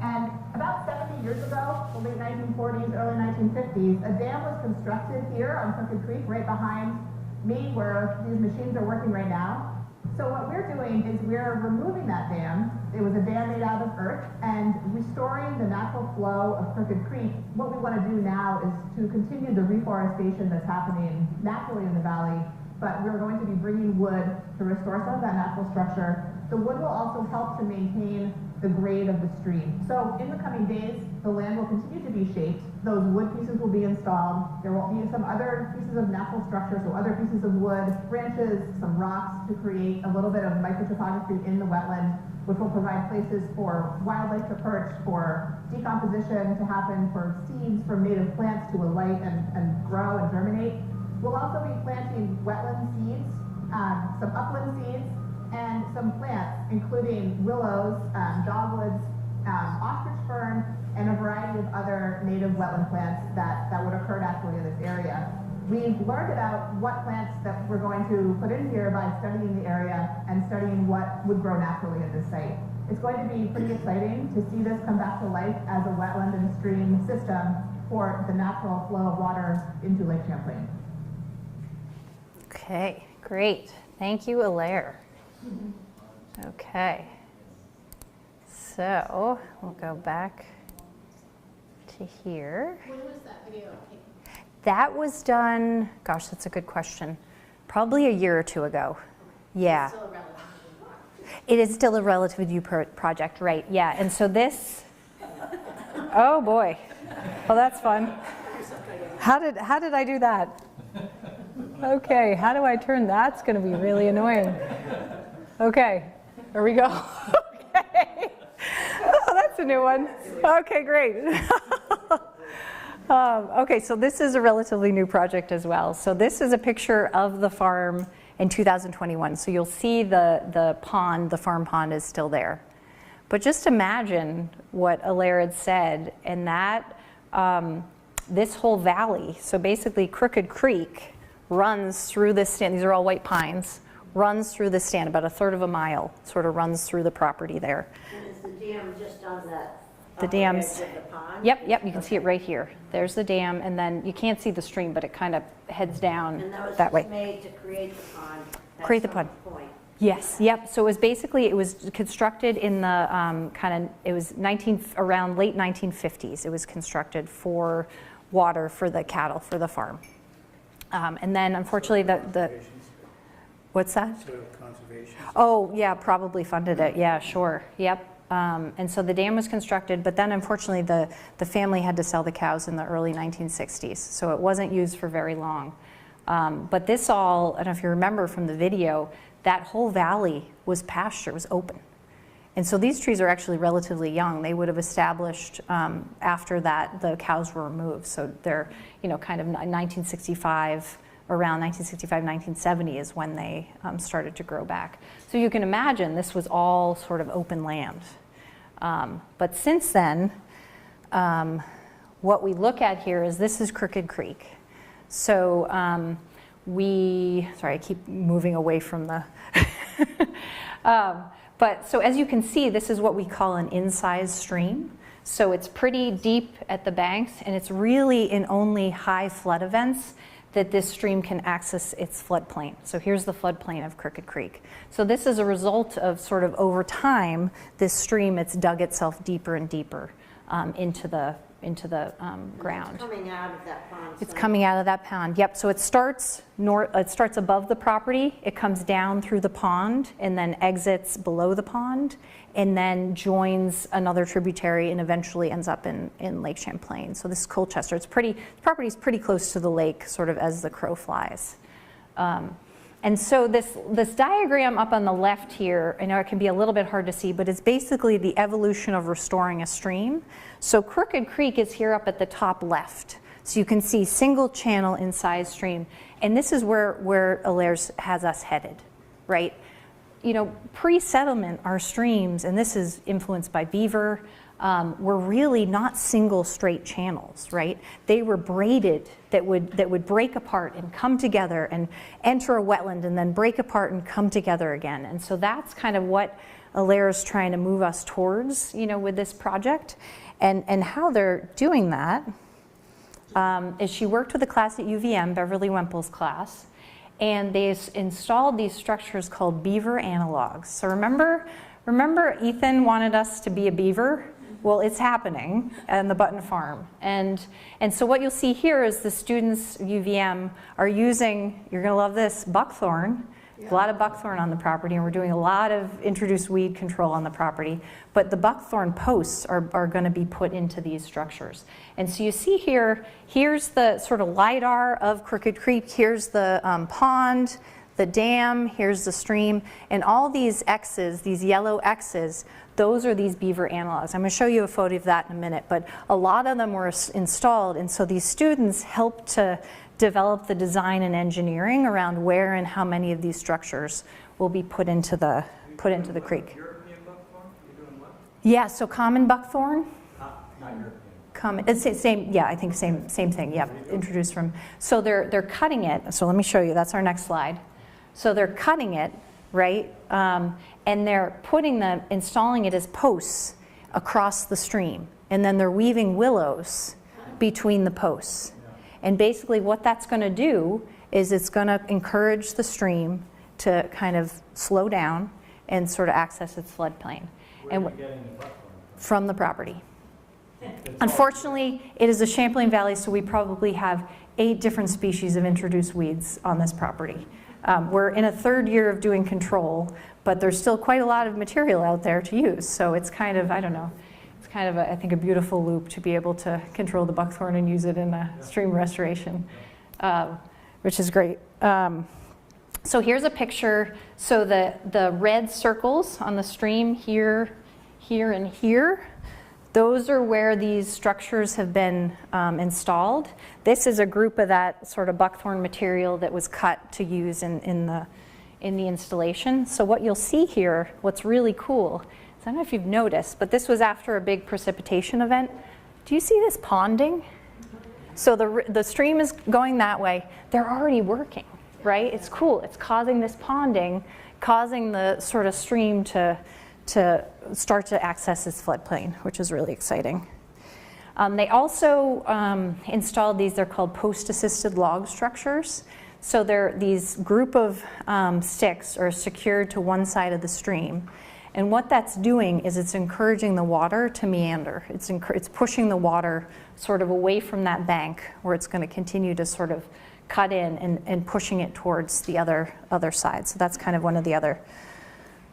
And about 70 years ago, the late 1940s, early 1950s, a dam was constructed here on Crooked Creek, right behind me where these machines are working right now. So what we're doing is we're removing that dam. It was a dam made out of earth, and restoring the natural flow of Crooked Creek. What we want to do now is to continue the reforestation that's happening naturally in the valley, but we're going to be bringing wood to restore some of that natural structure. The wood will also help to maintain the grade of the stream. So in the coming days, the land will continue to be shaped. Those wood pieces will be installed. There will be some other pieces of natural structure, so other pieces of wood, branches, some rocks to create a little bit of microtopography in the wetland. which will provide places for wildlife to perch, for decomposition to happen, for seeds from native plants to alight and grow and germinate. We'll also be planting wetland seeds, some upland seeds, and some plants, including willows, dogwoods, ostrich fern, and a variety of other native wetland plants that would occur naturally in this area. We've learned about what plants that we're going to put in here by studying the area and studying what would grow naturally at this site. It's going to be pretty exciting to see this come back to life as a wetland and stream system for the natural flow of water into Lake Champlain. Okay, great. Thank you, Alaire. Okay. So we'll go back to here. When was that video taken? That was done, gosh, that's a good question. Probably a year or two ago. Yeah. Still a relatively It is still a relatively new project, right? Yeah. And so this, oh boy. Well, that's fun. How did I do that? Okay, how do I turn? That's going to be really annoying. Okay, there we go. Okay. Oh, that's a new one. Okay, great. Okay, so this is a relatively new project as well. So this is a picture of the farm in 2021. So you'll see the pond, the farm pond is still there. But just imagine what Alaire had said, and that this whole valley, so basically Crooked Creek, runs through this stand. These are all white pines. Runs through the stand, about a third of a mile, sort of runs through the property there. And is the dam just on that The upper dam's, edge of the pond? yep, you can see it right here. There's the dam, and then you can't see the stream, but it kind of heads down And that was that way. just made to create the pond at Create the some pond. point. Yes, yep. So it was constructed in the around late 1950s. It was constructed for water for the cattle, for the farm. And then unfortunately what's that? Sort of conservation. Oh, yeah, probably funded it. Yeah, sure. Yep. And so the dam was constructed, but then unfortunately the family had to sell the cows in the early 1960s. So it wasn't used for very long. But this all, I don't know if you remember from the video, that whole valley was pasture, was open. And so these trees are actually relatively young. They would have established after that the cows were removed. So they're, kind of 1965, around 1965, 1970 is when they started to grow back. So you can imagine this was all sort of open land. But since then, what we look at here is this is Crooked Creek. So sorry, I keep moving away from the, but so as you can see, this is what we call an incised stream. So it's pretty deep at the banks, and it's really in only high flood events that this stream can access its floodplain. So here's the floodplain of Crooked Creek. So this is a result of sort of over time, this stream, it's dug itself deeper and deeper into the ground. It's coming out of that pond. It's somewhere. coming out of that pond. Yep. So it starts above the property. It comes down through the pond and then exits below the pond, and then joins another tributary and eventually ends up in Lake Champlain. So this is Colchester. The property is pretty close to the lake, sort of as the crow flies. And so this diagram up on the left here, I know it can be a little bit hard to see, but it's basically the evolution of restoring a stream. So Crooked Creek is here up at the top left. So you can see single channel incised stream. And this is where Alaire has us headed, right? Pre-settlement, our streams, and this is influenced by beaver, were really not single straight channels, right? They were braided that would break apart and come together and enter a wetland and then break apart and come together again. And so that's kind of what Alaire is trying to move us towards, with this project. And how they're doing that is she worked with a class at UVM, Beverly Wemple's class, and they installed these structures called beaver analogs. So remember Ethan wanted us to be a beaver? Well, it's happening on the Button Farm. And so what you'll see here is the students at UVM are using, you're gonna love this, buckthorn. A lot of buckthorn on the property, and we're doing a lot of introduced weed control on the property. But the buckthorn posts are gonna be put into these structures. And so you see here's the sort of LiDAR of Crooked Creek. Here's the pond. the dam, here's the stream, and all these X's, these yellow X's, those are these beaver analogs. I'm going to show you a photo of that in a minute, but a lot of them were installed, and so these students helped to develop the design and engineering around where and how many of these structures will be put into the creek. European buckthorn? You're doing what? Yeah, so common buckthorn. Not European. Common, it's the same, yeah, I think same thing, yep, introduced from. So they're cutting it, so let me show you, that's our next slide. So they're cutting it, right, and they're installing it as posts across the stream, and then they're weaving willows between the posts. And basically what that's going to do is it's going to encourage the stream to kind of slow down and sort of access its floodplain. Where are you getting the buckthorn From the property. Unfortunately, it is a Champlain Valley, so we probably have 8 different species of introduced weeds on this property. We're in a 3rd year of doing control, but there's still quite a lot of material out there to use. So it's kind of, I don't know, it's kind of, I think, a beautiful loop to be able to control the buckthorn and use it in a stream restoration, which is great. So here's a picture. So the red circles on the stream here, here, and here, those are where these structures have been installed. This is a group of that sort of buckthorn material that was cut to use in the installation. So what you'll see here, what's really cool, is I don't know if you've noticed, but this was after a big precipitation event. Do you see this ponding? So the stream is going that way. They're already working, right? It's cool. It's causing this ponding, causing the sort of stream to start to access its floodplain, which is really exciting. They also installed these, they're called post-assisted log structures. So these group of sticks are secured to one side of the stream. And what that's doing is it's encouraging the water to meander. It's pushing the water sort of away from that bank where it's going to continue to sort of cut in and pushing it towards the other side. So that's kind of one of the other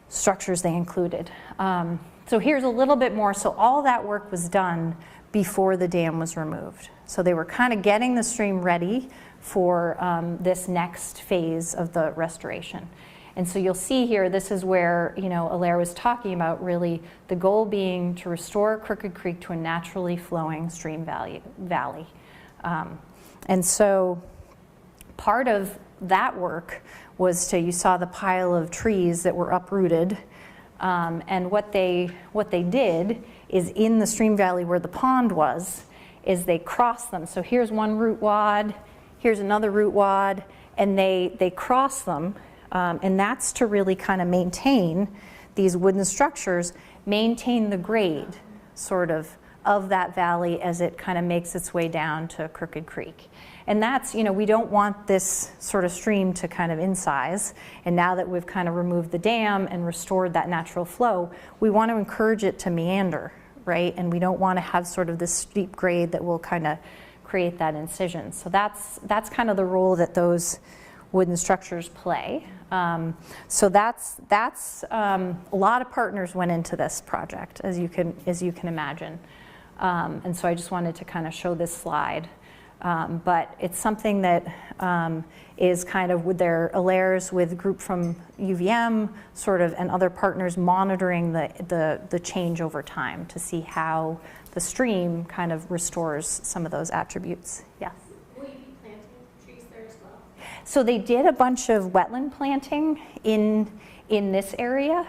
structures they included. So here's a little bit more. So all that work was done before the dam was removed. So they were kind of getting the stream ready for this next phase of the restoration. And so you'll see here, this is where, Alaire was talking about really the goal being to restore Crooked Creek to a naturally flowing stream valley. And so part of that work was you saw the pile of trees that were uprooted. And what they did is in the stream valley where the pond was, is they crossed them. So here's one root wad, here's another root wad, and they cross them. And that's to really kind of maintain these wooden structures, maintain the grade sort of that valley as it kind of makes its way down to Crooked Creek. And that's, we don't want this sort of stream to kind of incise. And now that we've kind of removed the dam and restored that natural flow, we want to encourage it to meander, right? And we don't want to have sort of this steep grade that will kind of create that incision. So that's kind of the role that those wooden structures play. So that's a lot of partners went into this project, as you can imagine. And so I just wanted to kind of show this slide. But it's something that is kind of with their Alaire's with a group from UVM sort of and other partners monitoring the change over time to see how the stream kind of restores some of those attributes. Yes. Will you be planting trees there as well? So they did a bunch of wetland planting in this area.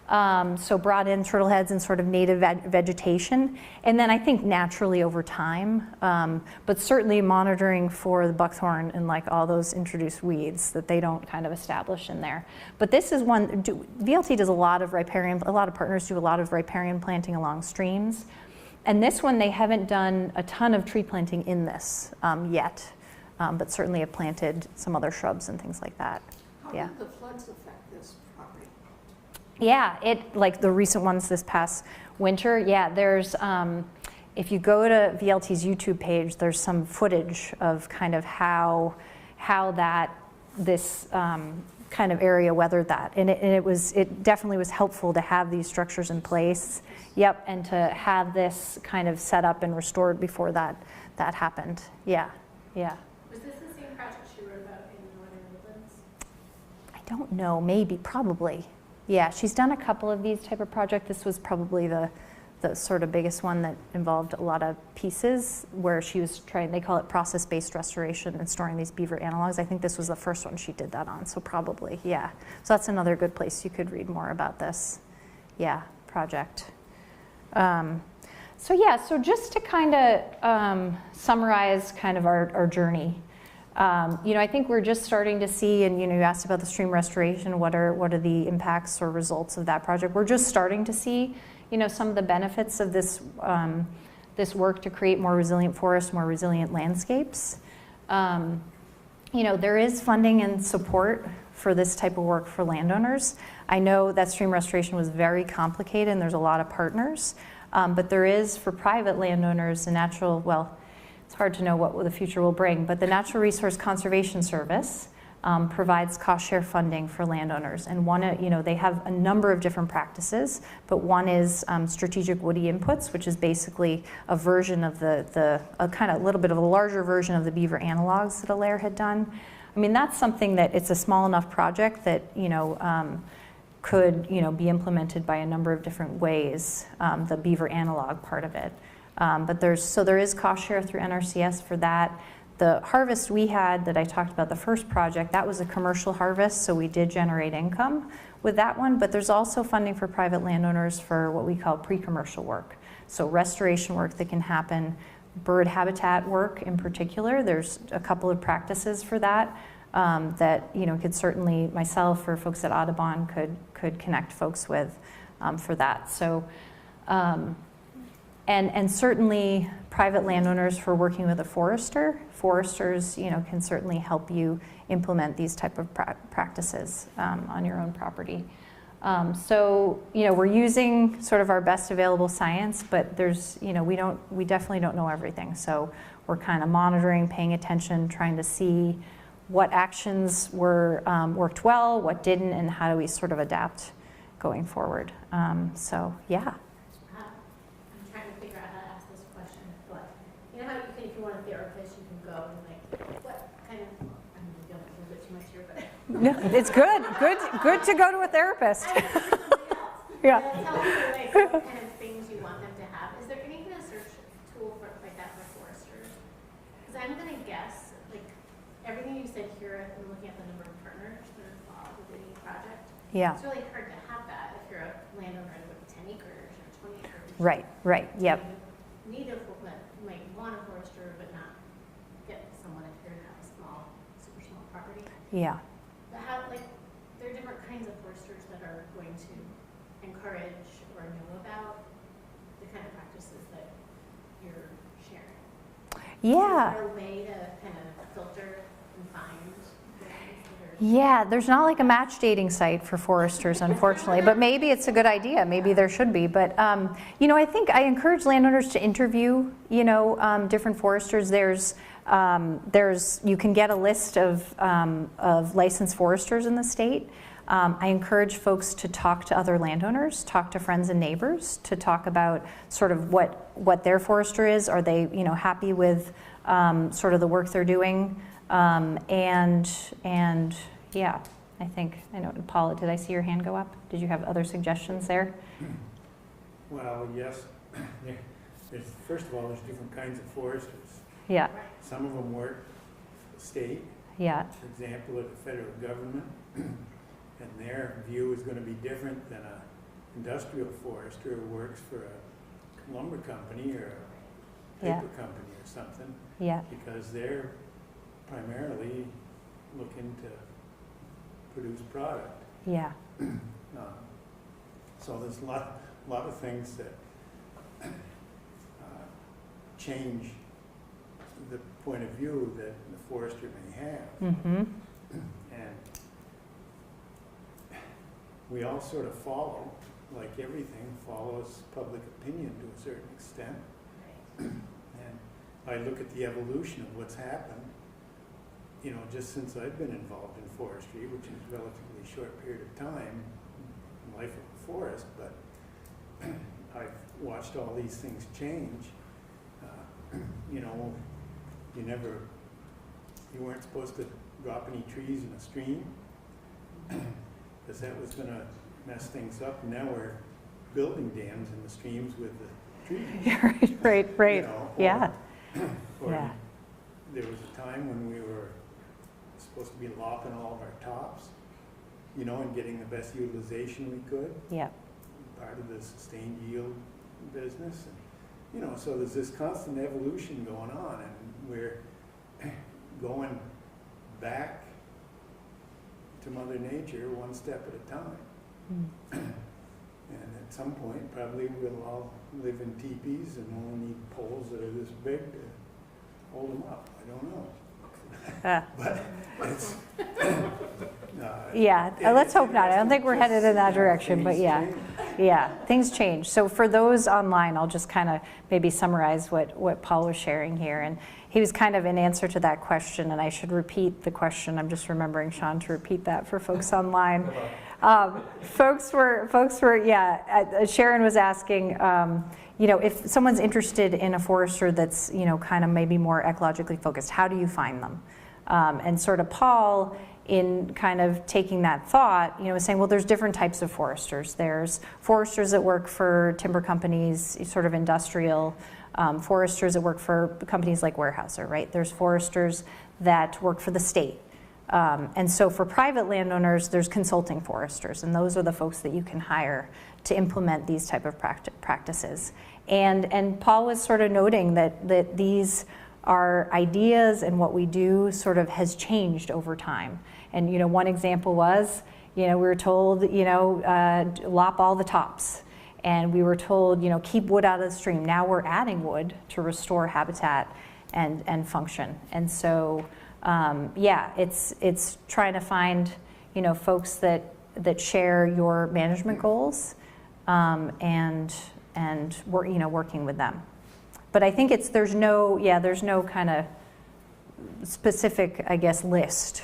So brought in turtle heads and sort of native vegetation. And then I think naturally over time, but certainly monitoring for the buckthorn and like all those introduced weeds that they don't kind of establish in there. But this is one, VLT does a lot of riparian, a lot of partners do a lot of riparian planting along streams. And this one, they haven't done a ton of tree planting in this yet, but certainly have planted some other shrubs and things like that. How did the floods affect this property? Yeah, like the recent ones this past winter, yeah, there's, if you go to VLT's YouTube page, there's some footage of kind of how this kind of area weathered that. And it definitely was helpful to have these structures in place. Yep, and to have this kind of set up and restored before that happened. Yeah, yeah. Was this the same project you wrote about in Northern Woodlands? don't know, maybe, probably. Yeah, she's done a couple of these type of projects. This was probably the sort of biggest one that involved a lot of pieces where she was trying, they call it process-based restoration and storing these beaver analogs. I think this was the first one she did that on, so probably, yeah. So that's another good place you could read more about this, yeah, project. So yeah, so just to kind of summarize kind of our journey. I think we're just starting to see, and you asked about the stream restoration, what are the impacts or results of that project? We're just starting to see, some of the benefits of this this work to create more resilient forests, more resilient landscapes. There is funding and support for this type of work for landowners. I know that stream restoration was very complicated and there's a lot of partners, but there is for private landowners it's hard to know what the future will bring, but the Natural Resource Conservation Service provides cost share funding for landowners. And they have a number of different practices, but one is strategic woody inputs, which is basically a version of a kind of little bit of a larger version of the beaver analogs that Alaire had done. I mean, that's something that it's a small enough project that, could, be implemented by a number of different ways, the beaver analog part of it. But there is cost share through NRCS for that. The harvest we had that I talked about, the first project, that was a commercial harvest, so we did generate income with that one, but there's also funding for private landowners for what we call pre-commercial work. So restoration work that can happen, bird habitat work in particular. There's a couple of practices for that that could certainly, myself or folks at Audubon could connect folks with for that. So. And certainly private landowners for working with a forester. Foresters, can certainly help you implement these type of practices on your own property. We're using sort of our best available science, but there's, we definitely don't know everything. So we're kind of monitoring, paying attention, trying to see what actions worked well, what didn't, and how do we sort of adapt going forward. Yeah. If you want a therapist, you can go and what kind of, I mean, we don't do a bit too much here, but. No, it's good to go to a therapist. Yeah. Tell me what kind of things you want them to have. Is there any kind of search tool like that for foresters? Because I'm going to guess, everything you said here, and looking at the number of partners that are involved with any project, yeah. It's really hard to have that if you're a landowner with 10 acres or 20 acres. Right, yep. You need a might want a forester, but not get someone if you're going to have a super small property. Yeah. But there are different kinds of foresters that are going to encourage or know about the kind of practices that you're sharing. Yeah. Is there a way to kind of filter and find things that are... Yeah, there's not like a match dating site for foresters, unfortunately, but maybe it's a good idea. Maybe there should be. But, I think I encourage landowners to interview, different foresters. You can get a list of licensed foresters in the state. I encourage folks to talk to other landowners, talk to friends and neighbors, to talk about sort of what their forester is. Are they, happy with sort of the work they're doing? Yeah, I know, Paula, did I see your hand go up? Did you have other suggestions there? Well, yes. First of all, there's different kinds of foresters. Yeah. Some of them work for the state. Yeah. For example, at the federal government, and their view is going to be different than an industrial forester who works for a lumber company or a paper company or something. Yeah. Because they're primarily looking to produce product. Yeah. So there's a lot of things that change the point of view that the forester may have. Mm-hmm. And we all sort of follow, like everything, follows public opinion to a certain extent. And I look at the evolution of what's happened, just since I've been involved in forestry, which is a relatively short period of time in life of a forest, but I've watched all these things change. You weren't supposed to drop any trees in a stream. because that was gonna mess things up. And now we're building dams in the streams with the trees. Right. You know, Yeah. or Yeah. there was a time when we were supposed to be lopping all of our tops, you know, and getting the best utilization we could, Yeah. part of the sustained yield business. And, you know, so there's this constant evolution going on, and we're going back to Mother Nature one step at a time. And at some point, probably we'll all live in teepees and only need poles that are this big to hold them up. I don't know. But it's, Yeah, let's hope not. I don't think we're headed in that direction, but yeah, things change. So for those online, I'll just kind of maybe summarize what Paul was sharing here. And he was kind of in answer to that question, and I should repeat the question. I'm just remembering, Sean, to repeat that for folks online. Folks were, Sharon was asking, you know, if someone's interested in a forester that's, you know, kind of maybe more ecologically focused, how do you find them? And sort of Paul, in kind of taking that thought, you know, was saying, well, there's different types of foresters. There's foresters that work for timber companies, sort of industrial, foresters that work for companies like Weyerhaeuser, right? There's foresters that work for the state. And so for private landowners, there's consulting foresters, and those are the folks that you can hire to implement these type of practices. And Paul was sort of noting that these our ideas and what we do sort of has changed over time. And, you know, one example was, you know, we were told, you know, lop all the tops. And we were told, you know, keep wood out of the stream. Now we're adding wood to restore habitat and function. And so, it's trying to find, you know, folks that share your management goals, and we're, you know, working with them. But I think there's no kind of specific, I guess, list.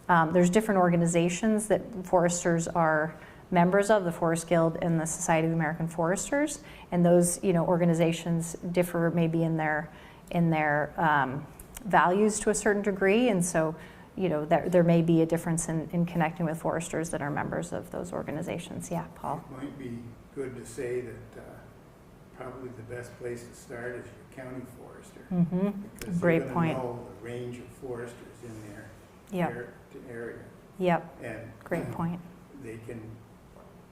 There's different organizations that foresters are members of, the Forest Guild and the Society of American Foresters, and those, you know, organizations differ maybe in their values to a certain degree, and so, you know, there may be a difference in connecting with foresters that are members of those organizations. Yeah, Paul. It might be good to say that probably the best place to start is your county forester. Because Great you're point. going to know the range of foresters in their area. Yep. And Great point. They can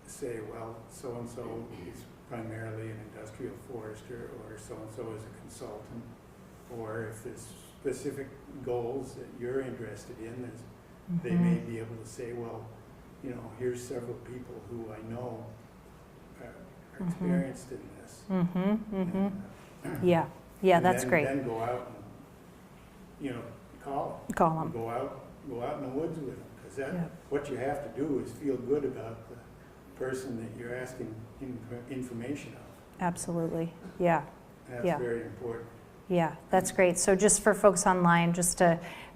say, well, so-and-so is primarily an industrial forester, or so-and-so is a consultant, or if there's specific goals that you're interested in, they may be able to say, well, you know, here's several people who I know are experienced in this. And, That's great. Then go out and, you know, call them. Go out in the woods with them, because what you have to do is feel good about the person that you're asking information of. Absolutely. Yeah. That's very important. Yeah, that's great. So just for folks online,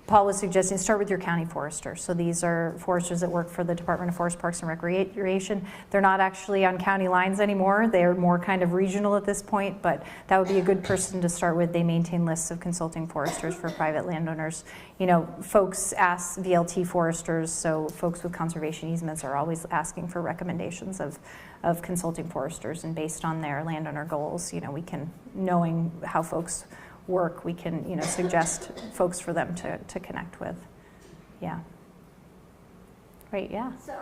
Paul was suggesting start with your county forester. So these are foresters that work for the Department of Forest, Parks, and Recreation. They're not actually on county lines anymore. They're more kind of regional at this point, but that would be a good person to start with. They maintain lists of consulting foresters for private landowners. You know, folks ask VLT foresters, so folks with conservation easements are always asking for recommendations of consulting foresters, and based on their landowner goals, you know, we can, knowing how folks work, we can, you know, suggest folks for them to connect with. Yeah. Great, yeah. So,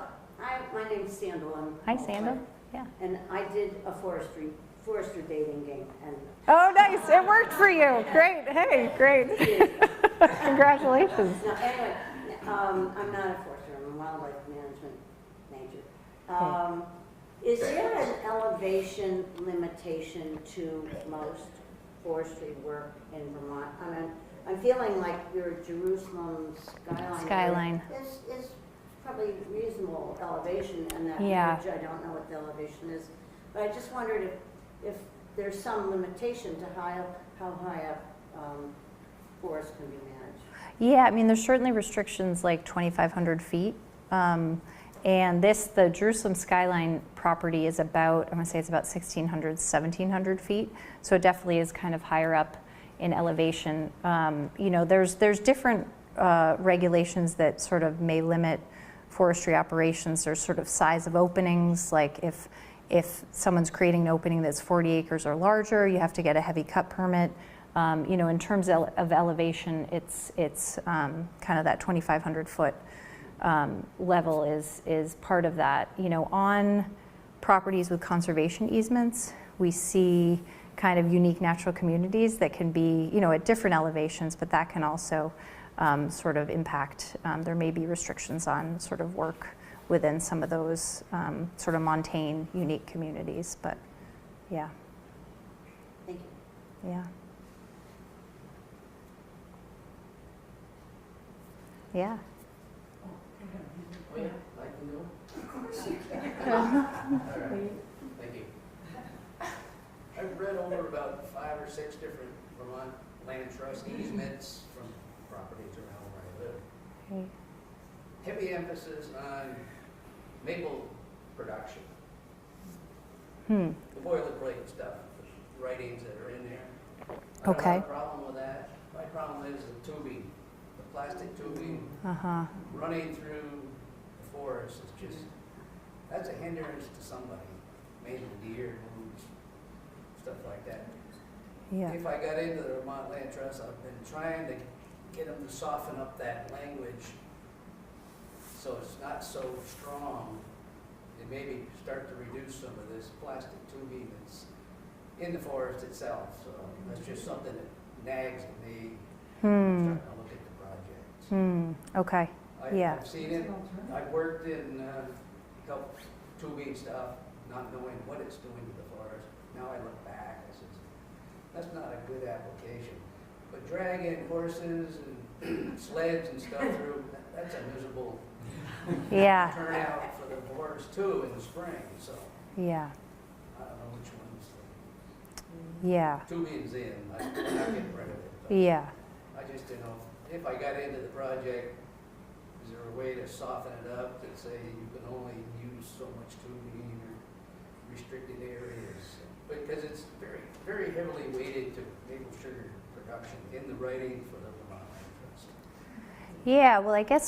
my name's Sandal. Hi, Sandal. Yeah. And I did a forester dating game. And oh, nice. It worked for you. Great. Hey, great. Congratulations. now, anyway, I'm not a forester. I'm a wildlife management major. Is there an elevation limitation to most forestry work in Vermont? I mean, I'm feeling like your Jerusalem skyline is probably reasonable elevation, and that ridge, I don't know what the elevation is, but I just wondered if there's some limitation to how high up forest can be managed. Yeah, I mean, there's certainly restrictions like 2,500 feet. And the Jerusalem skyline property is about, I'm going to say it's about 1,600, 1,700 feet. So it definitely is kind of higher up in elevation. You know, there's different regulations that sort of may limit forestry operations, there's sort of size of openings, like if someone's creating an opening that's 40 acres or larger, you have to get a heavy cut permit. You know, in terms of elevation, it's kind of that 2,500 foot level is part of that. You know, on properties with conservation easements, we see kind of unique natural communities that can be, you know, at different elevations, but that can also sort of impact, there may be restrictions on sort of work within some of those sort of montane, unique communities, but yeah. Thank you. Yeah. Yeah. Oh, yeah, I can go. All right, thank you. I've read over about 5 or 6 different Vermont land trust easements from properties around where I live. Okay. Heavy emphasis on maple production. Hmm. The boilerplate stuff, the writings that are in there. I don't Okay. have a problem with that. My problem is the tubing, the plastic tubing Uh-huh. running through the forest is just, that's a hindrance to somebody, maybe deer, moose, stuff like that. Yeah. If I got into the Vermont Land Trust, I've been trying to get them to soften up that language so it's not so strong, and maybe start to reduce some of this plastic tubing that's in the forest itself. So that's just something that nags at me. I'm starting to look at the projects. Okay. Yeah. I've seen it. I've worked in help tubing stuff, not knowing what it's doing to the forest. Now I look back, I says, that's not a good application. But dragging horses and sleds and stuff through, that's a miserable Yeah. turnout for the forest too in the spring. So Yeah. I don't know which one's Yeah. tubing's in. I'm not getting rid of it. But Yeah. I just didn't know if I got into the project, is there a way to soften it up that say you can only use so much tubing or restricted areas? Because it's very, very heavily weighted to maple sugar production in the writing for the Vermont Land Trust. Yeah, well, I guess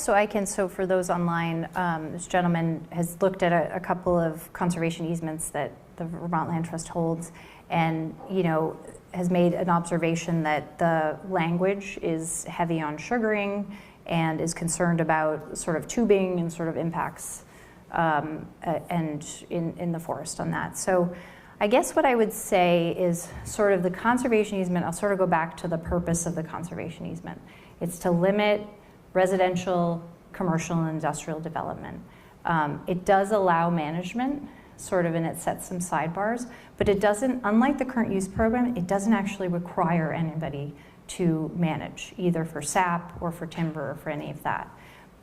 so for those online, this gentleman has looked at a couple of conservation easements that the Vermont Land Trust holds and, you know, has made an observation that the language is heavy on sugaring and is concerned about sort of tubing and sort of impacts and in the forest on that. So I guess what I would say is sort of the conservation easement, I'll sort of go back to the purpose of the conservation easement. It's to limit residential, commercial, and industrial development. It does allow management, sort of, and it sets some sidebars, but it doesn't, unlike the current use program, it doesn't actually require anybody to manage, either for sap or for timber or for any of that.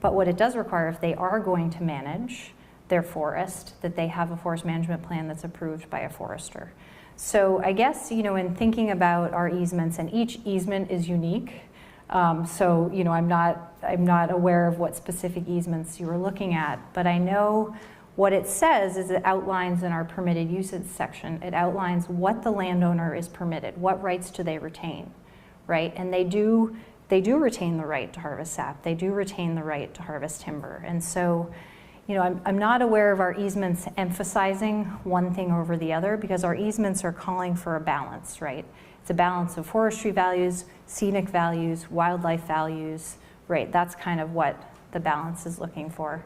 But what it does require, if they are going to manage their forest, that they have a forest management plan that's approved by a forester. So I guess, you know, in thinking about our easements, and each easement is unique, so, you know, I'm not aware of what specific easements you were looking at, but I know what it says is it outlines in our permitted uses section, it outlines what the landowner is permitted, what rights do they retain, right? And they do retain the right to harvest sap, they do retain the right to harvest timber. And so, you know, I'm not aware of our easements emphasizing one thing over the other, because our easements are calling for a balance, right? It's a balance of forestry values, scenic values, wildlife values, right? That's kind of what the balance is looking for.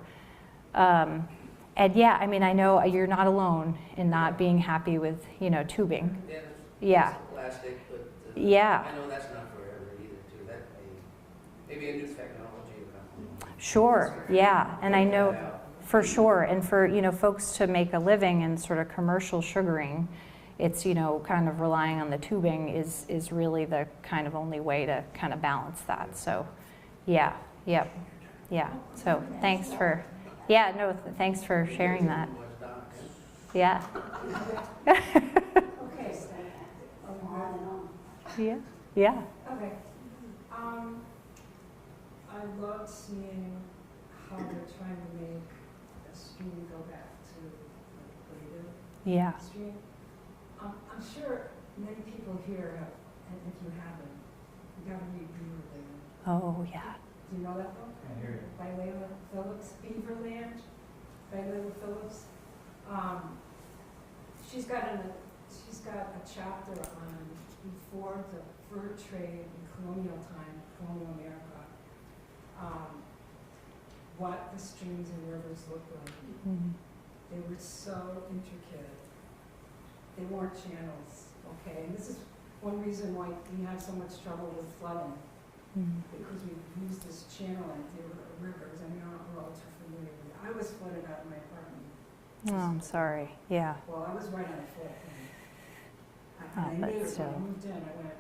And yeah, I mean, I know you're not alone in not being happy with, you know, tubing. Yeah, Yeah. plastic, but Yeah. I know that's not forever either too. That maybe a new technology will come. Sure, yeah, and I know, for sure, and for, you know, folks to make a living in sort of commercial sugaring, it's, you know, kind of relying on the tubing is really the kind of only way to kind of balance that. So, yeah, yep, yeah. So thanks for, yeah, no, thanks for sharing that. Yeah. Okay, Yeah, yeah. okay. I love seeing how they're trying to make a stream go back to the native Yeah. stream. I'm sure many people here have, and if you haven't, you gotta read Beaver Dam. Oh, yeah. Do you know that book? I hear you. By Layla Phillips? Phillips, Beaverland, by Lila Phillips. She's got a chapter on before the fur trade in colonial time, colonial America, what the streams and rivers looked like. Mhm. They were so intricate. They weren't channels, okay? And this is one reason why we have so much trouble with flooding, Mhm. because we use this channel and there were rivers, and we're all too familiar with it. I was flooded out of my apartment. Oh, I'm sorry. Yeah. Well, I was right on a floodplain. Oh, I but knew it when still. I moved in, I went,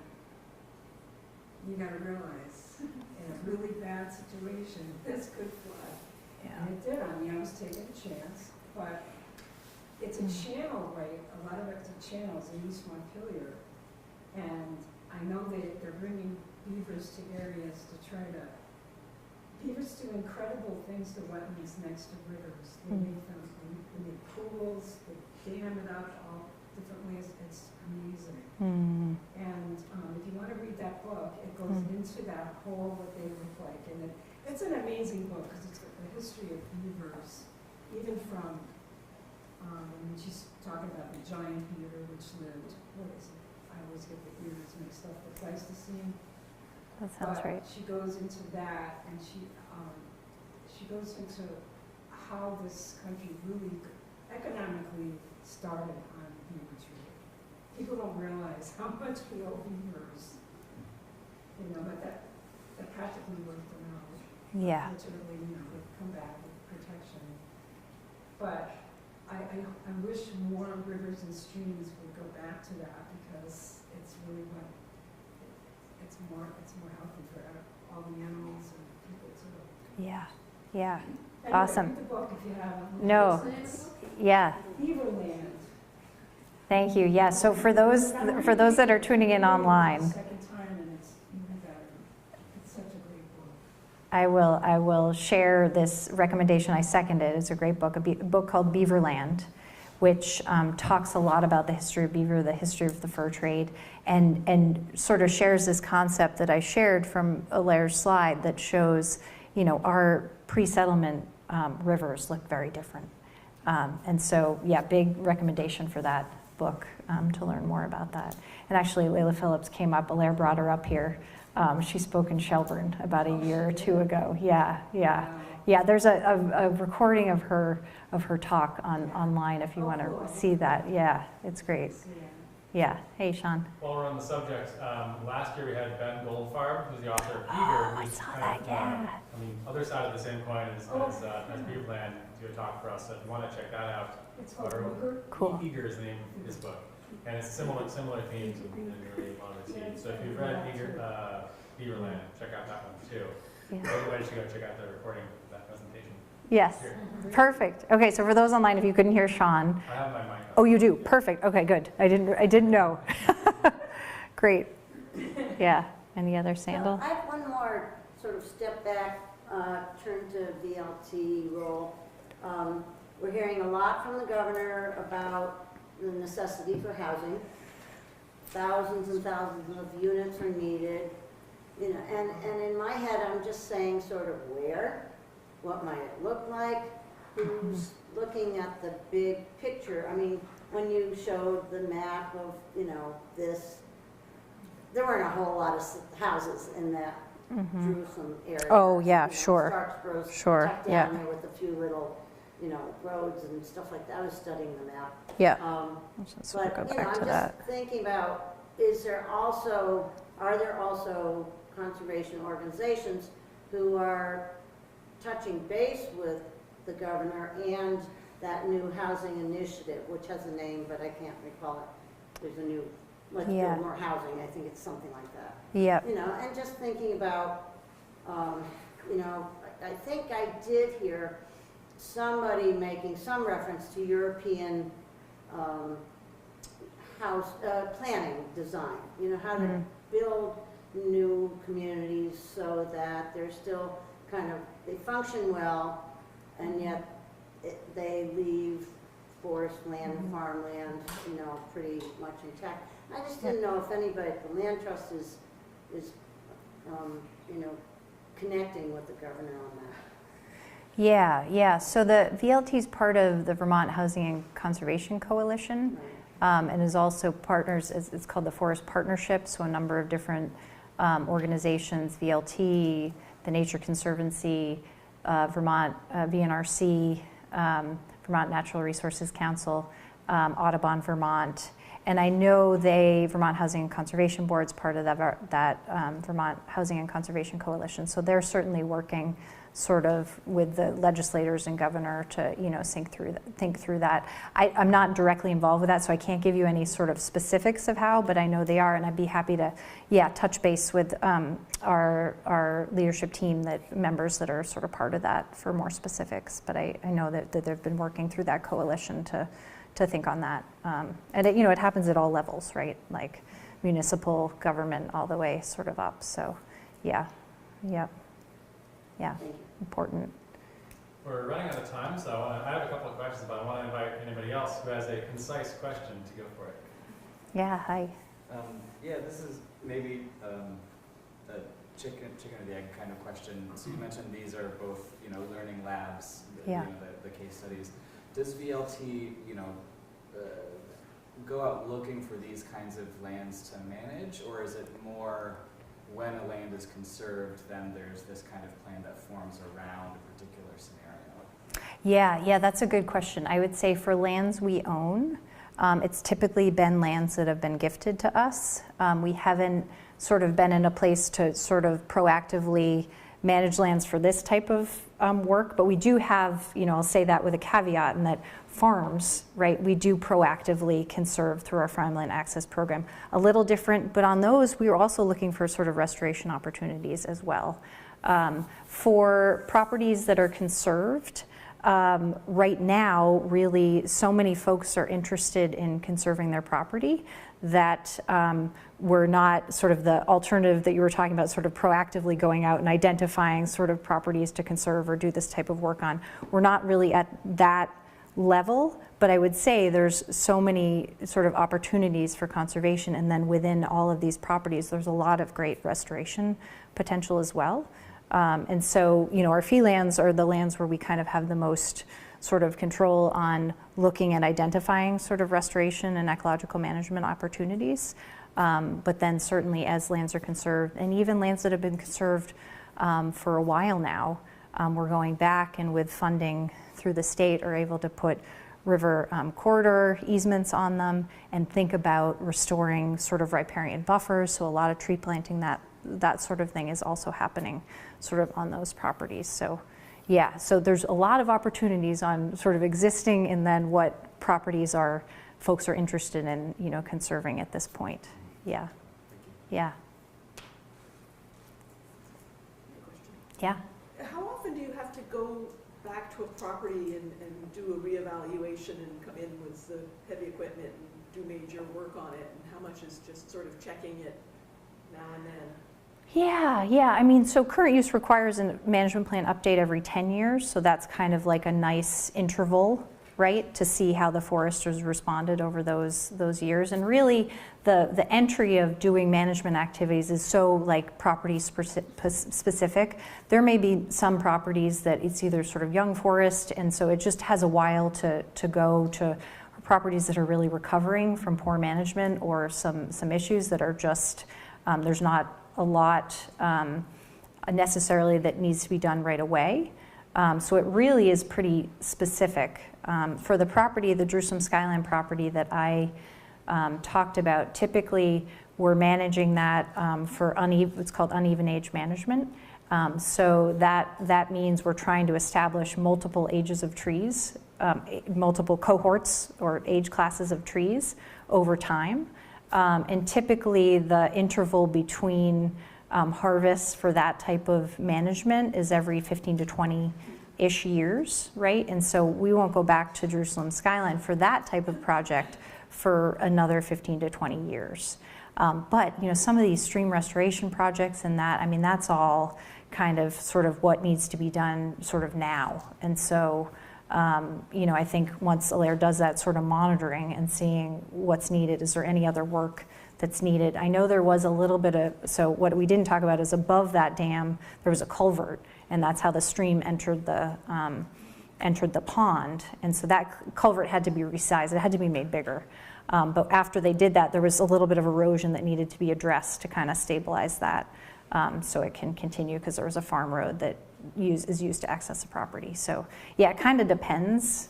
you gotta realize, in a really bad situation, this could flood. Yeah. And it did, I was taking a chance, but it's a channel, right? A lot of it's a channels in East Montpelier. And I know they're bringing beavers to areas to try to, beavers do incredible things to wetlands next to rivers. They make them, they make pools, they dam it up all different ways. It's amazing. Mm. And if you want to read that book, it goes into that whole what they look like. And it's an amazing book because it's the history of beavers, even from, she's talking about the giant beaver which lived, what is it? I always get the ears mixed up, the Pleistocene. That sounds But right. she goes into that, and she goes into how this country really economically started on beaver trade. People don't realize how much we owe beavers, but that practically worked them out. Yeah. Literally, would come back with protection. But I wish more rivers and streams would go back to that because it's really it's more healthy for all the animals and people too. Yeah. Yeah. Anyway, Awesome. read the book if you haven't. No. It's Yeah. Beaverland. Thank you. Yeah. So for those that are tuning in online, Second time and it's even better. It's such a great book. I will share this recommendation. I second it. It's a great book, a book called Beaverland, which talks a lot about the history of beaver, the history of the fur trade, and sort of shares this concept that I shared from Alaire's slide that shows, our pre-settlement rivers look very different. And so, yeah, big recommendation for that book to learn more about that. And actually, Lila Phillips came up, Alaire brought her up here. She spoke in Shelburne about a year or two ago. Yeah. Yeah, there's a recording of her talk online if you want to see that. Yeah, it's great. Yeah. Hey, Sean. While we're on the subject, last year we had Ben Goldfarb, who's the author of Eager, I who's saw kind that, of yeah. on the other side of the same coin as Beaverland, do a talk for us. So if you want to check that out, It's called Eager. Cool. Eager is the name of his book, and it's similar themes and really well received. So if you've read Beaverland, check out that one too. Yeah. Otherwise, you should go check out the recording of that presentation. Yes. Here. Perfect. Okay, so for those online, if you couldn't hear Sean. I have my mic on. Oh, you do? Perfect. Okay, good. I didn't know. Great. Yeah. Any other Sandal? I have one more sort of step back, turn to VLT role. We're hearing a lot from the governor about the necessity for housing. Thousands and thousands of units are needed. And in my head, I'm just saying sort of where, what might it look like, who's looking at the big picture. I mean, when you showed the map of, this, there weren't a whole lot of houses in that Jerusalem area. Oh, yeah, sure. Starksborough's Sure, tucked yeah. down there with a few little, roads and stuff like that. I was studying the map. Yeah. But, We'll go back I'm to just that. thinking about, are there also conservation organizations who are touching base with the governor and that new housing initiative, which has a name, but I can't recall it. There's a new, let's Yeah. build more housing, I think it's something like that. Yep. And just thinking about, I think I did hear somebody making some reference to European house planning design, how to build new communities so that they're still they function well, and yet they leave forest land and farmland, pretty much intact. I just didn't know if anybody at the Land Trust is connecting with the governor on that. Yeah. So the VLT is part of the Vermont Housing and Conservation Coalition, and is also partners, it's called the Forest Partnership, so a number of different organizations, VLT, the Nature Conservancy, Vermont VNRC, Vermont Natural Resources Council, Audubon Vermont, and I know Vermont Housing and Conservation Board's part of that Vermont Housing and Conservation Coalition, so they're certainly working sort of with the legislators and governor to, think through that. I'm not directly involved with that, so I can't give you any sort of specifics of how, but I know they are, and I'd be happy to, touch base with our leadership team, members that are sort of part of that for more specifics. But I know that they've been working through that coalition to think on that. And it happens at all levels, right? Like municipal government all the way sort of up. So, yeah, important. We're running out of time, so I have a couple of questions, but I want to invite anybody else who has a concise question to go for it. Yeah, hi. This is maybe a chicken or the egg kind of question. So you mentioned these are both, learning labs, the case studies. Does VLT, go out looking for these kinds of lands to manage, or is it more when a land is conserved, then there's this kind of plan that forms around a particular scenario? Yeah, that's a good question. I would say for lands we own, it's typically been lands that have been gifted to us. We haven't sort of been in a place to sort of proactively manage lands for this type of work, but we do have, I'll say that with a caveat, in that farms, right, we do proactively conserve through our farmland access program. A little different, but on those, we are also looking for sort of restoration opportunities as well. For properties that are conserved, right now, really, so many folks are interested in conserving their property that we're not sort of the alternative that you were talking about, sort of proactively going out and identifying sort of properties to conserve or do this type of work on. We're not really at that level, but I would say there's so many sort of opportunities for conservation, and then within all of these properties, there's a lot of great restoration potential as well. And so, our fee lands are the lands where we kind of have the most sort of control on looking at identifying sort of restoration and ecological management opportunities. But then certainly as lands are conserved, and even lands that have been conserved for a while now, we're going back and with funding through the state are able to put river corridor easements on them and think about restoring sort of riparian buffers. So a lot of tree planting, that sort of thing is also happening sort of on those properties. So yeah, so there's a lot of opportunities on sort of existing, and then what properties folks are interested in, conserving at this point. Yeah. Yeah. How often do you have to go back to a property and do a reevaluation and come in with the heavy equipment and do major work on it, and how much is just sort of checking it now and then? Yeah. I mean, so current use requires a management plan update every 10 years. So that's kind of like a nice interval, right, to see how the foresters responded over those years. And really, the entry of doing management activities is so like property specific. There may be some properties that it's either sort of young forest, and so it just has a while to go to properties that are really recovering from poor management or some issues that are just, there's not a lot necessarily that needs to be done right away. So it really is pretty specific. For the property, the Jerusalem Skyline property that I talked about, typically we're managing that for what's called uneven age management. So that means we're trying to establish multiple ages of trees, multiple cohorts or age classes of trees over time. And typically the interval between harvests for that type of management is every 15 to 20-ish years, right? And so we won't go back to Jerusalem Skyline for that type of project for another 15 to 20 years. But some of these stream restoration projects and that's all kind of sort of what needs to be done sort of now. And so I think once Alair does that sort of monitoring and seeing what's needed, is there any other work that's needed? I know there was a little bit of, so what we didn't talk about is above that dam, there was a culvert. and that's how the stream entered the pond. And so that culvert had to be resized. It had to be made bigger. But after they did that, there was a little bit of erosion that needed to be addressed to kind of stabilize that, so it can continue, because there was a farm road that is used to access the property. So yeah, it kind of depends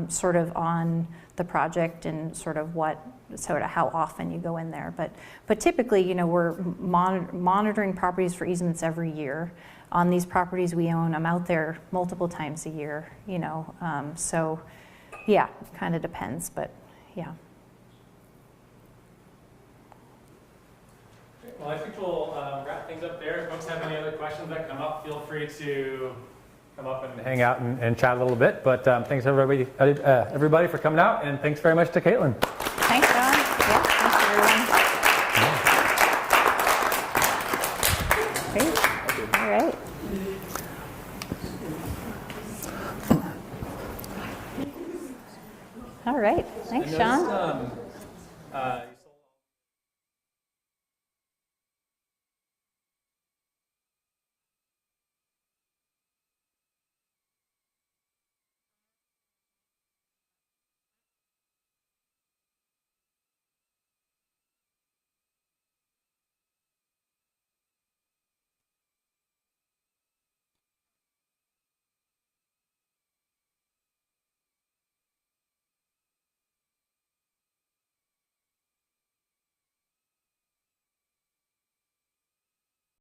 sort of on the project and sort of how often you go in there. But typically, you know, we're monitoring properties for easements every year. On these properties we own, I'm out there multiple times a year, you know. So yeah, it kind of depends, but yeah. Well, I think we'll wrap things up there. If folks have any other questions that come up, feel free to come up and hang out and chat a little bit. But thanks everybody for coming out, and thanks very much to Caitlin. Thanks, John. Yeah, thanks everyone. Great. All right. All right. Thanks, Sean.